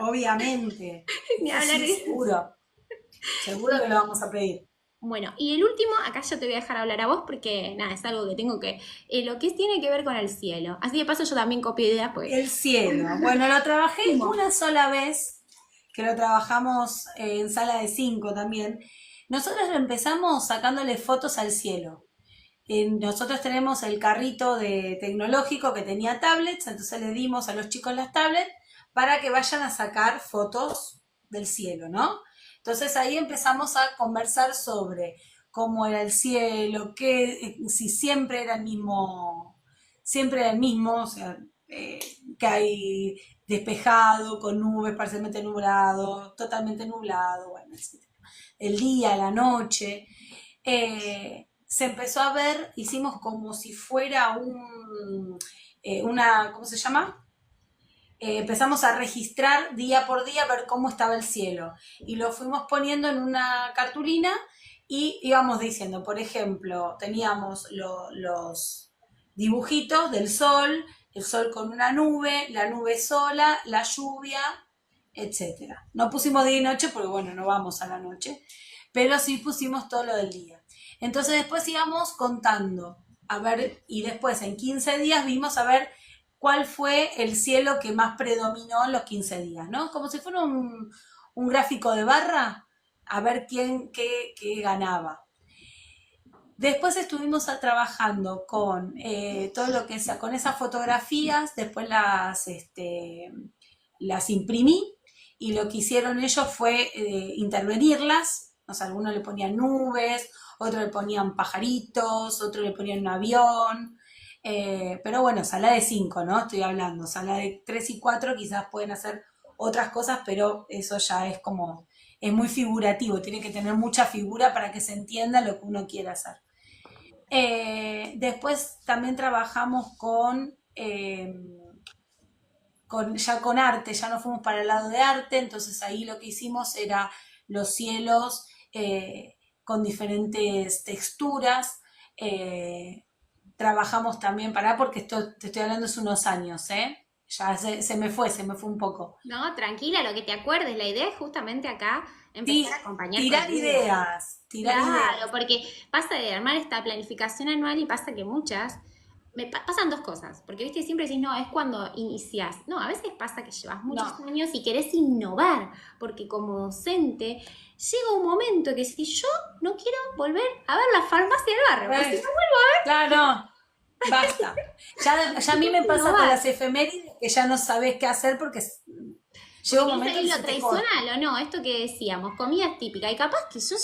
Speaker 2: obviamente.
Speaker 1: ni
Speaker 2: Eso
Speaker 1: hablar
Speaker 2: sí,
Speaker 1: de eso.
Speaker 2: seguro. Seguro que lo vamos a pedir.
Speaker 1: Bueno, y el último, acá yo te voy a dejar hablar a vos porque nada, es algo que tengo que, lo que tiene que ver con el cielo. Así de paso yo también copio ideas porque
Speaker 2: El cielo. Bueno, lo trabajé
Speaker 1: sumo.
Speaker 2: una sola vez, que lo trabajamos en sala de 5 también. Nosotros lo empezamos sacándole fotos al cielo. Nosotros tenemos el carrito de tecnológico que tenía tablets, entonces le dimos a los chicos las tablets para que vayan a sacar fotos del cielo, ¿no? Entonces ahí empezamos a conversar sobre cómo era el cielo, si siempre era el mismo, o sea, que hay despejado, con nubes, parcialmente nublado, totalmente nublado, bueno, etc. El día, la noche. Se empezó a ver, hicimos como si fuera ¿cómo se llama? Empezamos a registrar día por día, ver cómo estaba el cielo. Y lo fuimos poniendo en una cartulina y íbamos diciendo, por ejemplo, teníamos los dibujitos del sol, el sol con una nube, la nube sola, la lluvia, etcétera. No pusimos día y noche porque, bueno, no vamos a la noche, pero sí pusimos todo lo del día. Entonces después íbamos contando, a ver, y después en 15 días vimos a ver cuál fue el cielo que más predominó en los 15 días, ¿no? Como si fuera un gráfico de barra, a ver qué ganaba. Después estuvimos trabajando con todo lo que sea, con esas fotografías, después las imprimí y lo que hicieron ellos fue intervenirlas, o sea, algunos le ponían nubes, otros le ponían pajaritos, otros le ponían un avión, pero bueno, sala de 5, ¿no? Estoy hablando, sala de 3 y 4 quizás pueden hacer otras cosas, pero eso ya es muy figurativo, tiene que tener mucha figura para que se entienda lo que uno quiere hacer. Después también trabajamos ya con arte, ya no fuimos para el lado de arte, entonces ahí lo que hicimos era los cielos con diferentes texturas. eh, Trabajamos también porque esto te estoy hablando hace unos años, ¿eh? Ya se me fue un poco.
Speaker 1: No, tranquila, lo que te acuerdes. La idea es justamente acá empezar a acompañar con
Speaker 2: Tirar
Speaker 1: ideas.
Speaker 2: ideas, tirar
Speaker 1: Claro,
Speaker 2: ideas.
Speaker 1: porque pasa de armar esta planificación anual y pasa que pasan dos cosas, porque viste, siempre decís, no, es cuando iniciás. No, a veces pasa que llevas muchos
Speaker 2: No,
Speaker 1: años y querés innovar, porque como docente llega un momento que si yo no quiero volver a ver la farmacia del barrio, pues si no
Speaker 2: claro, basta. Ya a mí me
Speaker 1: vuelvo a
Speaker 2: pasa con
Speaker 1: innovar.
Speaker 2: las efemérides que ya no sabes qué hacer porque llega
Speaker 1: Porque
Speaker 2: un
Speaker 1: querés
Speaker 2: momento
Speaker 1: seguir
Speaker 2: que
Speaker 1: lo
Speaker 2: se te corta.
Speaker 1: tradicional o no, esto que decíamos, comidas típicas, y capaz que yo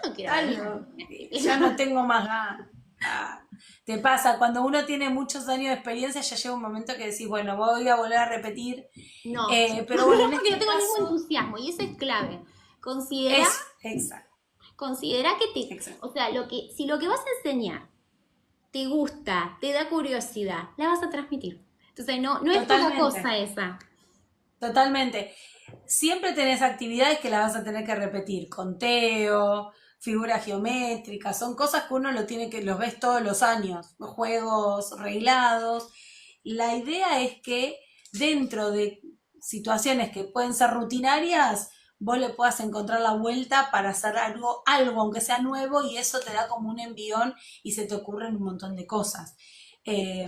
Speaker 1: no quiero venir.
Speaker 2: Claro, ya no tengo más ganas. Ah, te pasa, cuando uno tiene muchos años de experiencia, ya llega un momento que decís, bueno, voy a volver a repetir.
Speaker 1: No,
Speaker 2: Pero bueno, en
Speaker 1: porque no
Speaker 2: este
Speaker 1: tengo el mismo
Speaker 2: caso
Speaker 1: entusiasmo y eso es clave. Considera,
Speaker 2: es exacto,
Speaker 1: considera
Speaker 2: exacto.
Speaker 1: o sea, si lo que vas a enseñar te gusta, te da curiosidad, la vas a transmitir. Entonces, no es poca
Speaker 2: Totalmente,
Speaker 1: cosa esa.
Speaker 2: totalmente. Siempre tenés actividades que las vas a tener que repetir, conteo, figuras geométricas, son cosas que uno los ves todos los años, juegos reglados. La idea es que dentro de situaciones que pueden ser rutinarias, vos le puedas encontrar la vuelta para hacer algo aunque sea nuevo, y eso te da como un envión y se te ocurren un montón de cosas. Eh,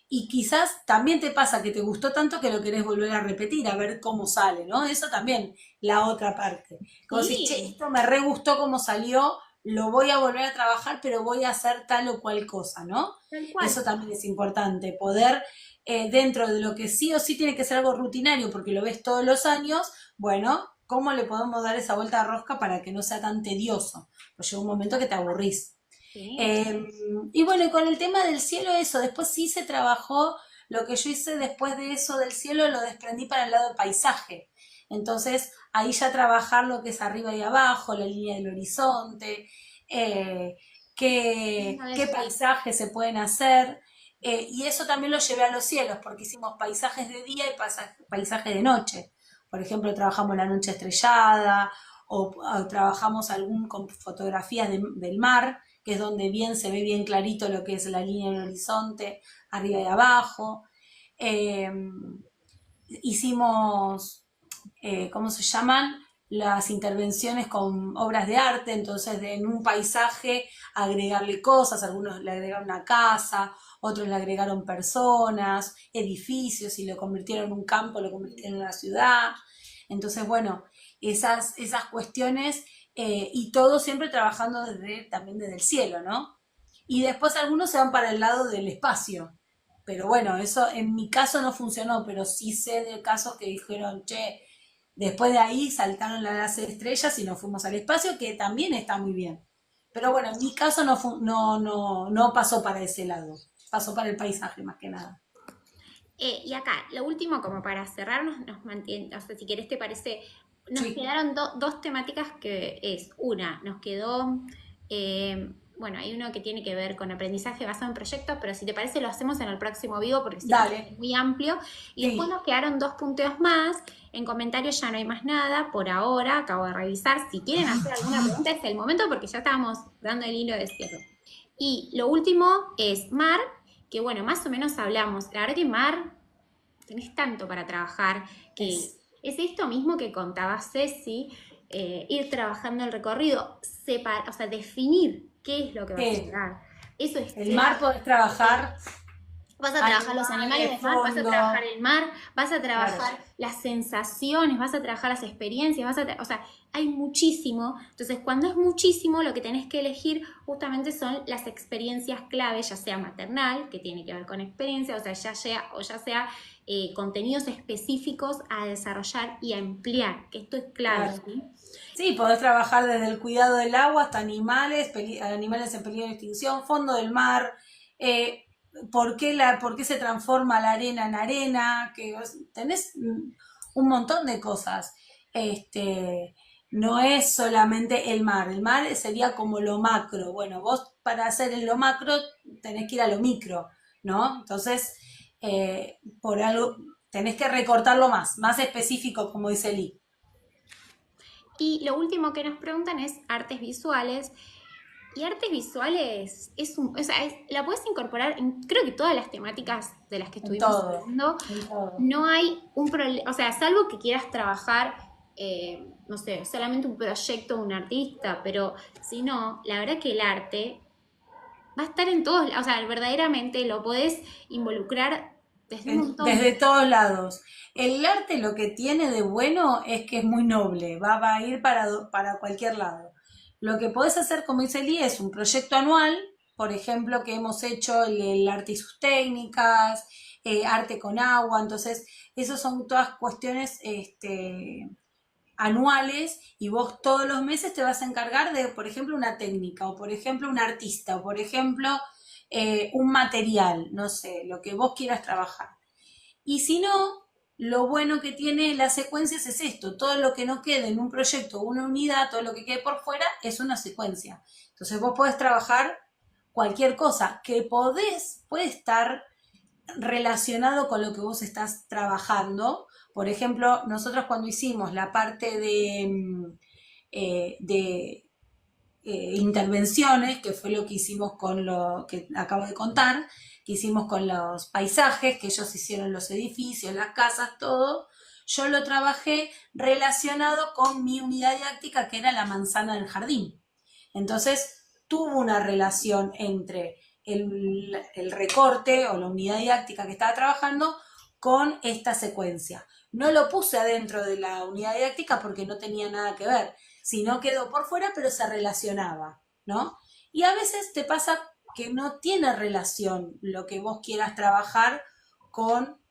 Speaker 2: y quizás también te pasa que te gustó tanto que lo querés volver a repetir, a ver cómo sale, ¿no? Eso también, la otra parte. Como si, che,
Speaker 1: Sí,
Speaker 2: esto me re gustó cómo salió, lo voy a volver a trabajar, pero voy a hacer tal o cual cosa, ¿no?
Speaker 1: tal cual.
Speaker 2: Eso también es importante, poder, dentro de lo que sí o sí tiene que ser algo rutinario, porque lo ves todos los años, bueno, ¿cómo le podemos dar esa vuelta de rosca para que no sea tan tedioso? Pues llega un momento que te aburrís.
Speaker 1: Sí.
Speaker 2: Eh, y bueno, y con el tema del cielo, eso, después sí se trabajó, lo que yo hice después de eso del cielo lo desprendí para el lado del paisaje. Entonces, ahí ya trabajar lo que es arriba y abajo, la línea del horizonte, qué paisajes se pueden hacer. Y eso también lo llevé a los cielos, porque hicimos paisajes de día y paisajes de noche. Por ejemplo, trabajamos la noche estrellada o trabajamos con fotografías del mar, que es donde bien se ve bien clarito lo que es la línea del horizonte, arriba y abajo. Eh, hicimos, ¿cómo se llaman? Las intervenciones con obras de arte, entonces en un paisaje agregarle cosas, algunos le agregaron una casa, otros le agregaron personas, edificios, y lo convirtieron en un campo, lo convirtieron en una ciudad. Entonces, bueno, esas cuestiones, y todo siempre trabajando también desde el cielo, ¿no? Y después algunos se van para el lado del espacio. Pero bueno, eso en mi caso no funcionó, pero sí sé de casos que dijeron, che, después de ahí saltaron las estrellas y nos fuimos al espacio, que también está muy bien. Pero bueno, en mi caso no pasó para ese lado, pasó para el paisaje más que nada.
Speaker 1: Y acá, lo último, como para cerrarnos, nos mantiene, o sea, si querés te parece, nos
Speaker 2: Sí,
Speaker 1: quedaron dos temáticas que es, una, nos quedó, bueno, hay uno que tiene que ver con aprendizaje basado en proyectos, pero si te parece lo hacemos en el próximo vivo porque sí
Speaker 2: dale,
Speaker 1: es muy amplio. Y después
Speaker 2: sí.
Speaker 1: nos quedaron dos punteos más, en comentarios ya no hay más nada, por ahora, acabo de revisar, si quieren hacer alguna pregunta es el momento porque ya estábamos dando el hilo de cierre. Y lo último es Mar, que bueno, más o menos hablamos. La verdad que Mar, tenés tanto para trabajar que
Speaker 2: Es,
Speaker 1: es esto mismo que contaba Ceci, ir trabajando el recorrido, o sea, definir qué es lo que vas a
Speaker 2: eh,
Speaker 1: llegar. Eso es
Speaker 2: el mar
Speaker 1: clave.
Speaker 2: podés trabajar
Speaker 1: Vas a trabajar los animales
Speaker 2: animales,
Speaker 1: del mar, vas a
Speaker 2: fondo,
Speaker 1: trabajar el mar, vas a
Speaker 2: claro,
Speaker 1: trabajar las sensaciones, vas a trabajar las experiencias, o sea, hay muchísimo. Entonces, cuando es muchísimo, lo que tenés que elegir justamente son las experiencias clave, ya sea maternal, que tiene que ver con experiencia, o sea, ya sea contenidos específicos a desarrollar y a emplear, que esto es clave,
Speaker 2: claro.
Speaker 1: ¿sí?
Speaker 2: Sí, podés trabajar desde el cuidado del agua hasta animales, animales en peligro de extinción, fondo del mar, eh, por qué se transforma la arena en arena, tenés un montón de cosas. Este, no es solamente el mar sería como lo macro. Bueno, vos para hacer en lo macro tenés que ir a lo micro, ¿no? Entonces, por algo tenés que recortarlo más específico, como dice Lee.
Speaker 1: Y lo último que nos preguntan es artes visuales. Y artes visuales o sea, la puedes incorporar en creo que todas las temáticas de las que
Speaker 2: En
Speaker 1: estuvimos
Speaker 2: todo,
Speaker 1: hablando.
Speaker 2: en todo.
Speaker 1: No hay un problema, o sea, salvo que quieras trabajar, no sé, solamente un proyecto de un artista, pero si no, la verdad que el arte va a estar en todos, o sea, verdaderamente lo podés involucrar desde un montón.
Speaker 2: Desde todos lados. El arte lo que tiene de bueno es que es muy noble, va a ir para cualquier lado. Lo que podés hacer, como dice Lee, es un proyecto anual, por ejemplo, que hemos hecho el arte y sus técnicas, arte con agua, entonces, esas son todas cuestiones anuales, y vos todos los meses te vas a encargar de, por ejemplo, una técnica, o por ejemplo, un artista, o por ejemplo, un material, no sé, lo que vos quieras trabajar. Y si no, lo bueno que tiene las secuencias es esto, todo lo que no quede en un proyecto o una unidad, todo lo que quede por fuera es una secuencia. Entonces vos podés trabajar cualquier cosa que puede estar relacionado con lo que vos estás trabajando. Por ejemplo, nosotros cuando hicimos la parte de intervenciones, que fue lo que hicimos con lo que acabo de contar, que hicimos con los paisajes, que ellos hicieron los edificios, las casas, todo, yo lo trabajé relacionado con mi unidad didáctica, que era la manzana del jardín. Entonces, tuvo una relación entre el recorte o la unidad didáctica que estaba trabajando con esta secuencia. No lo puse adentro de la unidad didáctica porque no tenía nada que ver, sino quedó por fuera, pero se relacionaba, ¿no? Y a veces te pasa que no tiene relación lo que vos quieras trabajar con,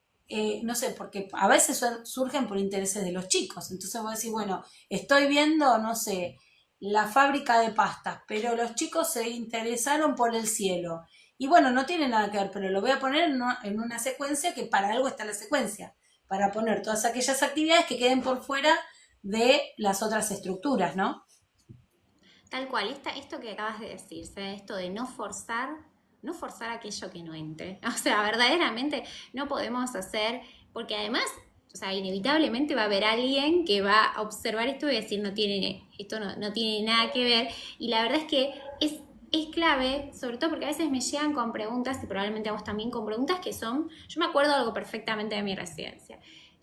Speaker 2: no sé, porque a veces surgen por intereses de los chicos. Entonces vos decís, bueno, estoy viendo, no sé, la fábrica de pastas, pero los chicos se interesaron por el cielo. Y bueno, no tiene nada que ver, pero lo voy a poner en una secuencia que para algo está la secuencia. para poner todas aquellas actividades que queden por fuera de las otras estructuras, ¿no?
Speaker 1: Tal cual, esto que acabas de decir, esto de no forzar aquello que no entre. O sea, verdaderamente no podemos hacer, porque además, o sea, inevitablemente va a haber alguien que va a observar esto y decir, esto no tiene nada que ver. Y la verdad es que es clave, sobre todo porque a veces me llegan con preguntas, y probablemente a vos también, con preguntas que son, yo me acuerdo algo perfectamente de mi residencia.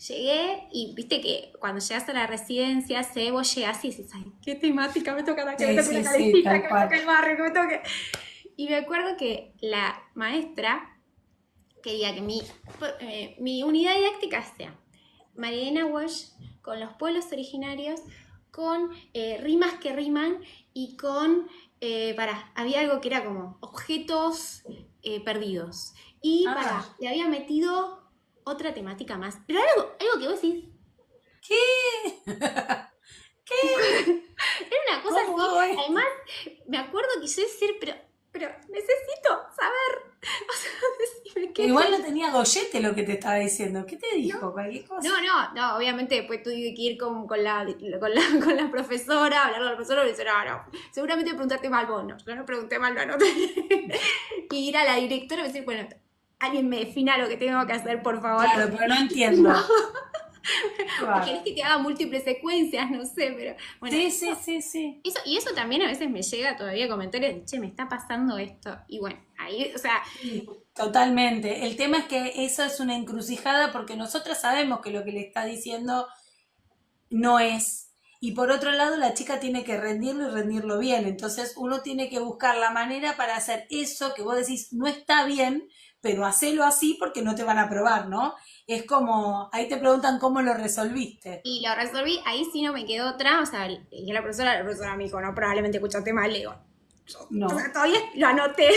Speaker 1: Llegué y viste que cuando llegas a la residencia, vos llegás y dices, ay, qué temática, me toca la que me toque la calecita, que me toque el barrio, que me toque. Y me acuerdo que la maestra quería que mi unidad didáctica sea Marielena Walsh con los pueblos originarios, con rimas que riman y con, había algo que era como objetos perdidos. Y le había metido otra temática más. Pero algo que vos decís.
Speaker 2: ¿Qué? ¿Qué?
Speaker 1: Era una cosa así. Además, me acuerdo que yo decía, pero necesito saber. O sea, decime qué.
Speaker 2: Igual no tenía gollete lo que te estaba diciendo. ¿Qué te dijo?
Speaker 1: ¿No?
Speaker 2: ¿Cualquier cosa?
Speaker 1: No, obviamente después tuve que ir con la profesora, hablar con la profesora y decir, no, seguramente preguntaste mal vos, no, yo no pregunté mal, no. Y ir a la directora y decir, bueno, alguien me defina lo que tengo que hacer, por favor.
Speaker 2: Claro, pero no entiendo.
Speaker 1: No. O querés que te haga múltiples secuencias, no sé, pero bueno.
Speaker 2: Sí.
Speaker 1: Eso también a veces me llega todavía comentarios de, che, me está pasando esto. Y bueno, ahí, o sea.
Speaker 2: Sí, totalmente. El tema es que eso es una encrucijada porque nosotras sabemos que lo que le está diciendo no es. Y por otro lado, la chica tiene que rendirlo y rendirlo bien. Entonces uno tiene que buscar la manera para hacer eso que vos decís no está bien, pero hacelo así porque no te van a aprobar, ¿no? Es como, ahí te preguntan cómo lo resolviste.
Speaker 1: Y lo resolví, ahí sí no me quedó otra, o sea, y la profesora me dijo, no, probablemente escuchaste mal, le digo,
Speaker 2: No.
Speaker 1: O sea, todavía lo anoté.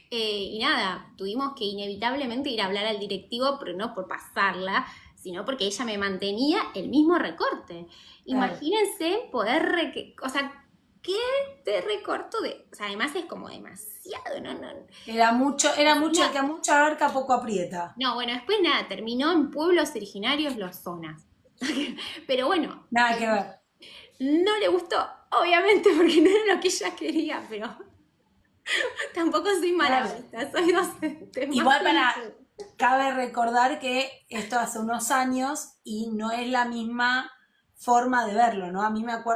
Speaker 1: Y nada, tuvimos que inevitablemente ir a hablar al directivo, pero no por pasarla, sino porque ella me mantenía el mismo recorte. Imagínense poder, o sea, ¿qué te recorto de...? O sea, además es como demasiado, ¿no?
Speaker 2: Era mucho, el que a mucho abarca poco aprieta.
Speaker 1: No, bueno, después nada, terminó en pueblos originarios los zonas. Pero bueno.
Speaker 2: Nada que ver.
Speaker 1: No le gustó, obviamente, porque no era lo que ella quería, pero tampoco soy maravilla, soy docente.
Speaker 2: Igual cabe recordar que esto hace unos años y no es la misma forma de verlo, ¿no?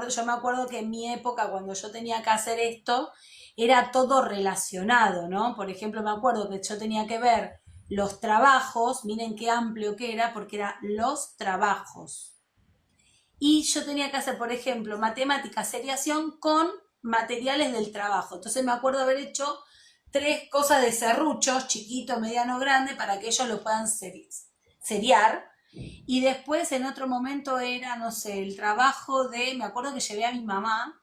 Speaker 2: Yo me acuerdo que en mi época, cuando yo tenía que hacer esto, era todo relacionado, ¿no? Por ejemplo, me acuerdo que yo tenía que ver los trabajos, miren qué amplio que era, porque eran los trabajos. Y yo tenía que hacer, por ejemplo, matemática, seriación con materiales del trabajo. Entonces me acuerdo haber hecho 3 cosas de serruchos, chiquito, mediano, grande, para que ellos lo puedan seriar. Y después en otro momento era, no sé, el trabajo me acuerdo que llevé a mi mamá,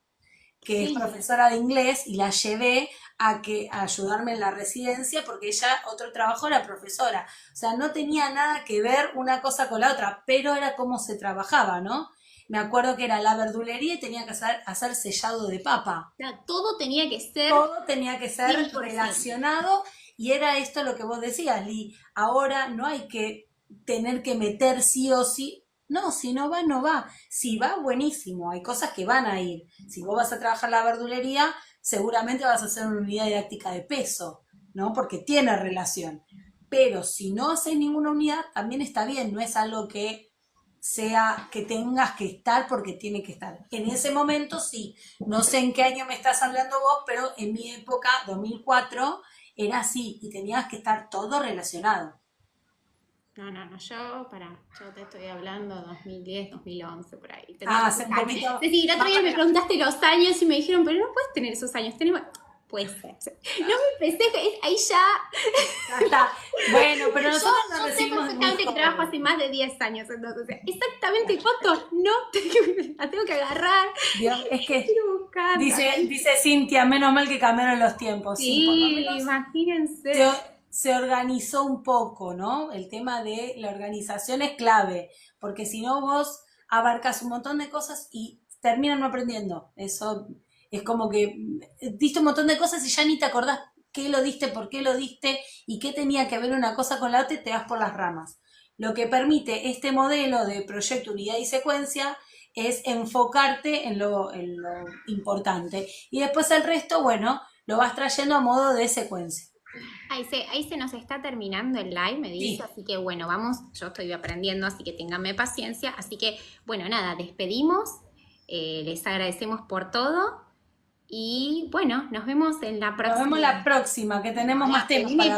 Speaker 2: que es profesora de inglés, y la llevé a ayudarme en la residencia porque ella, otro trabajo, era profesora. O sea, no tenía nada que ver una cosa con la otra, pero era cómo se trabajaba, ¿no? Me acuerdo que era la verdulería y tenía que hacer sellado de papa.
Speaker 1: O sea, todo tenía que ser
Speaker 2: relacionado y era esto lo que vos decías, Lee. Ahora no hay que tener que meter sí o sí. No, si no va, no va. Si va, buenísimo. Hay cosas que van a ir. Si vos vas a trabajar la verdulería, seguramente vas a hacer una unidad didáctica de peso, ¿no? Porque tiene relación. Pero si no haces ninguna unidad, también está bien. No es algo que sea que tengas que estar porque tiene que estar. En ese momento sí, no sé en qué año me estás hablando vos, pero en mi época, 2004, era así y tenías que estar todo relacionado.
Speaker 1: No, yo te estoy hablando 2010, 2011, por ahí.
Speaker 2: Hace un poquito.
Speaker 1: Sí, el otro día me preguntaste los años y me dijeron, pero no puedes tener esos años, puede ser. No me empecé, ahí ya
Speaker 2: está. Bueno, pero nosotros
Speaker 1: no recibimos. Yo sé perfectamente que trabajo hace más de 10 años, entonces, o sea, exactamente cuánto, no, la tengo que agarrar.
Speaker 2: Dios, es que dice Cintia, menos mal que cambiaron los tiempos.
Speaker 1: Sí, por lo menos imagínense.
Speaker 2: Se organizó un poco, ¿no? El tema de la organización es clave, porque si no vos abarcas un montón de cosas y terminan no aprendiendo. Eso es como que diste un montón de cosas y ya ni te acordás qué lo diste, por qué lo diste y qué tenía que ver una cosa con la otra y te vas por las ramas. lo que permite este modelo de proyecto, unidad y secuencia es enfocarte en lo importante. Y después el resto, bueno, lo vas trayendo a modo de secuencia.
Speaker 1: Ahí se nos está terminando el live, me dice,
Speaker 2: Sí.
Speaker 1: así que bueno, vamos, yo estoy aprendiendo, así que ténganme paciencia, así que bueno, nada, despedimos, les agradecemos por todo y bueno, nos vemos en la
Speaker 2: Nos vemos
Speaker 1: próxima.
Speaker 2: la próxima, que tenemos
Speaker 1: Pará,
Speaker 2: más temas
Speaker 1: pedime
Speaker 2: para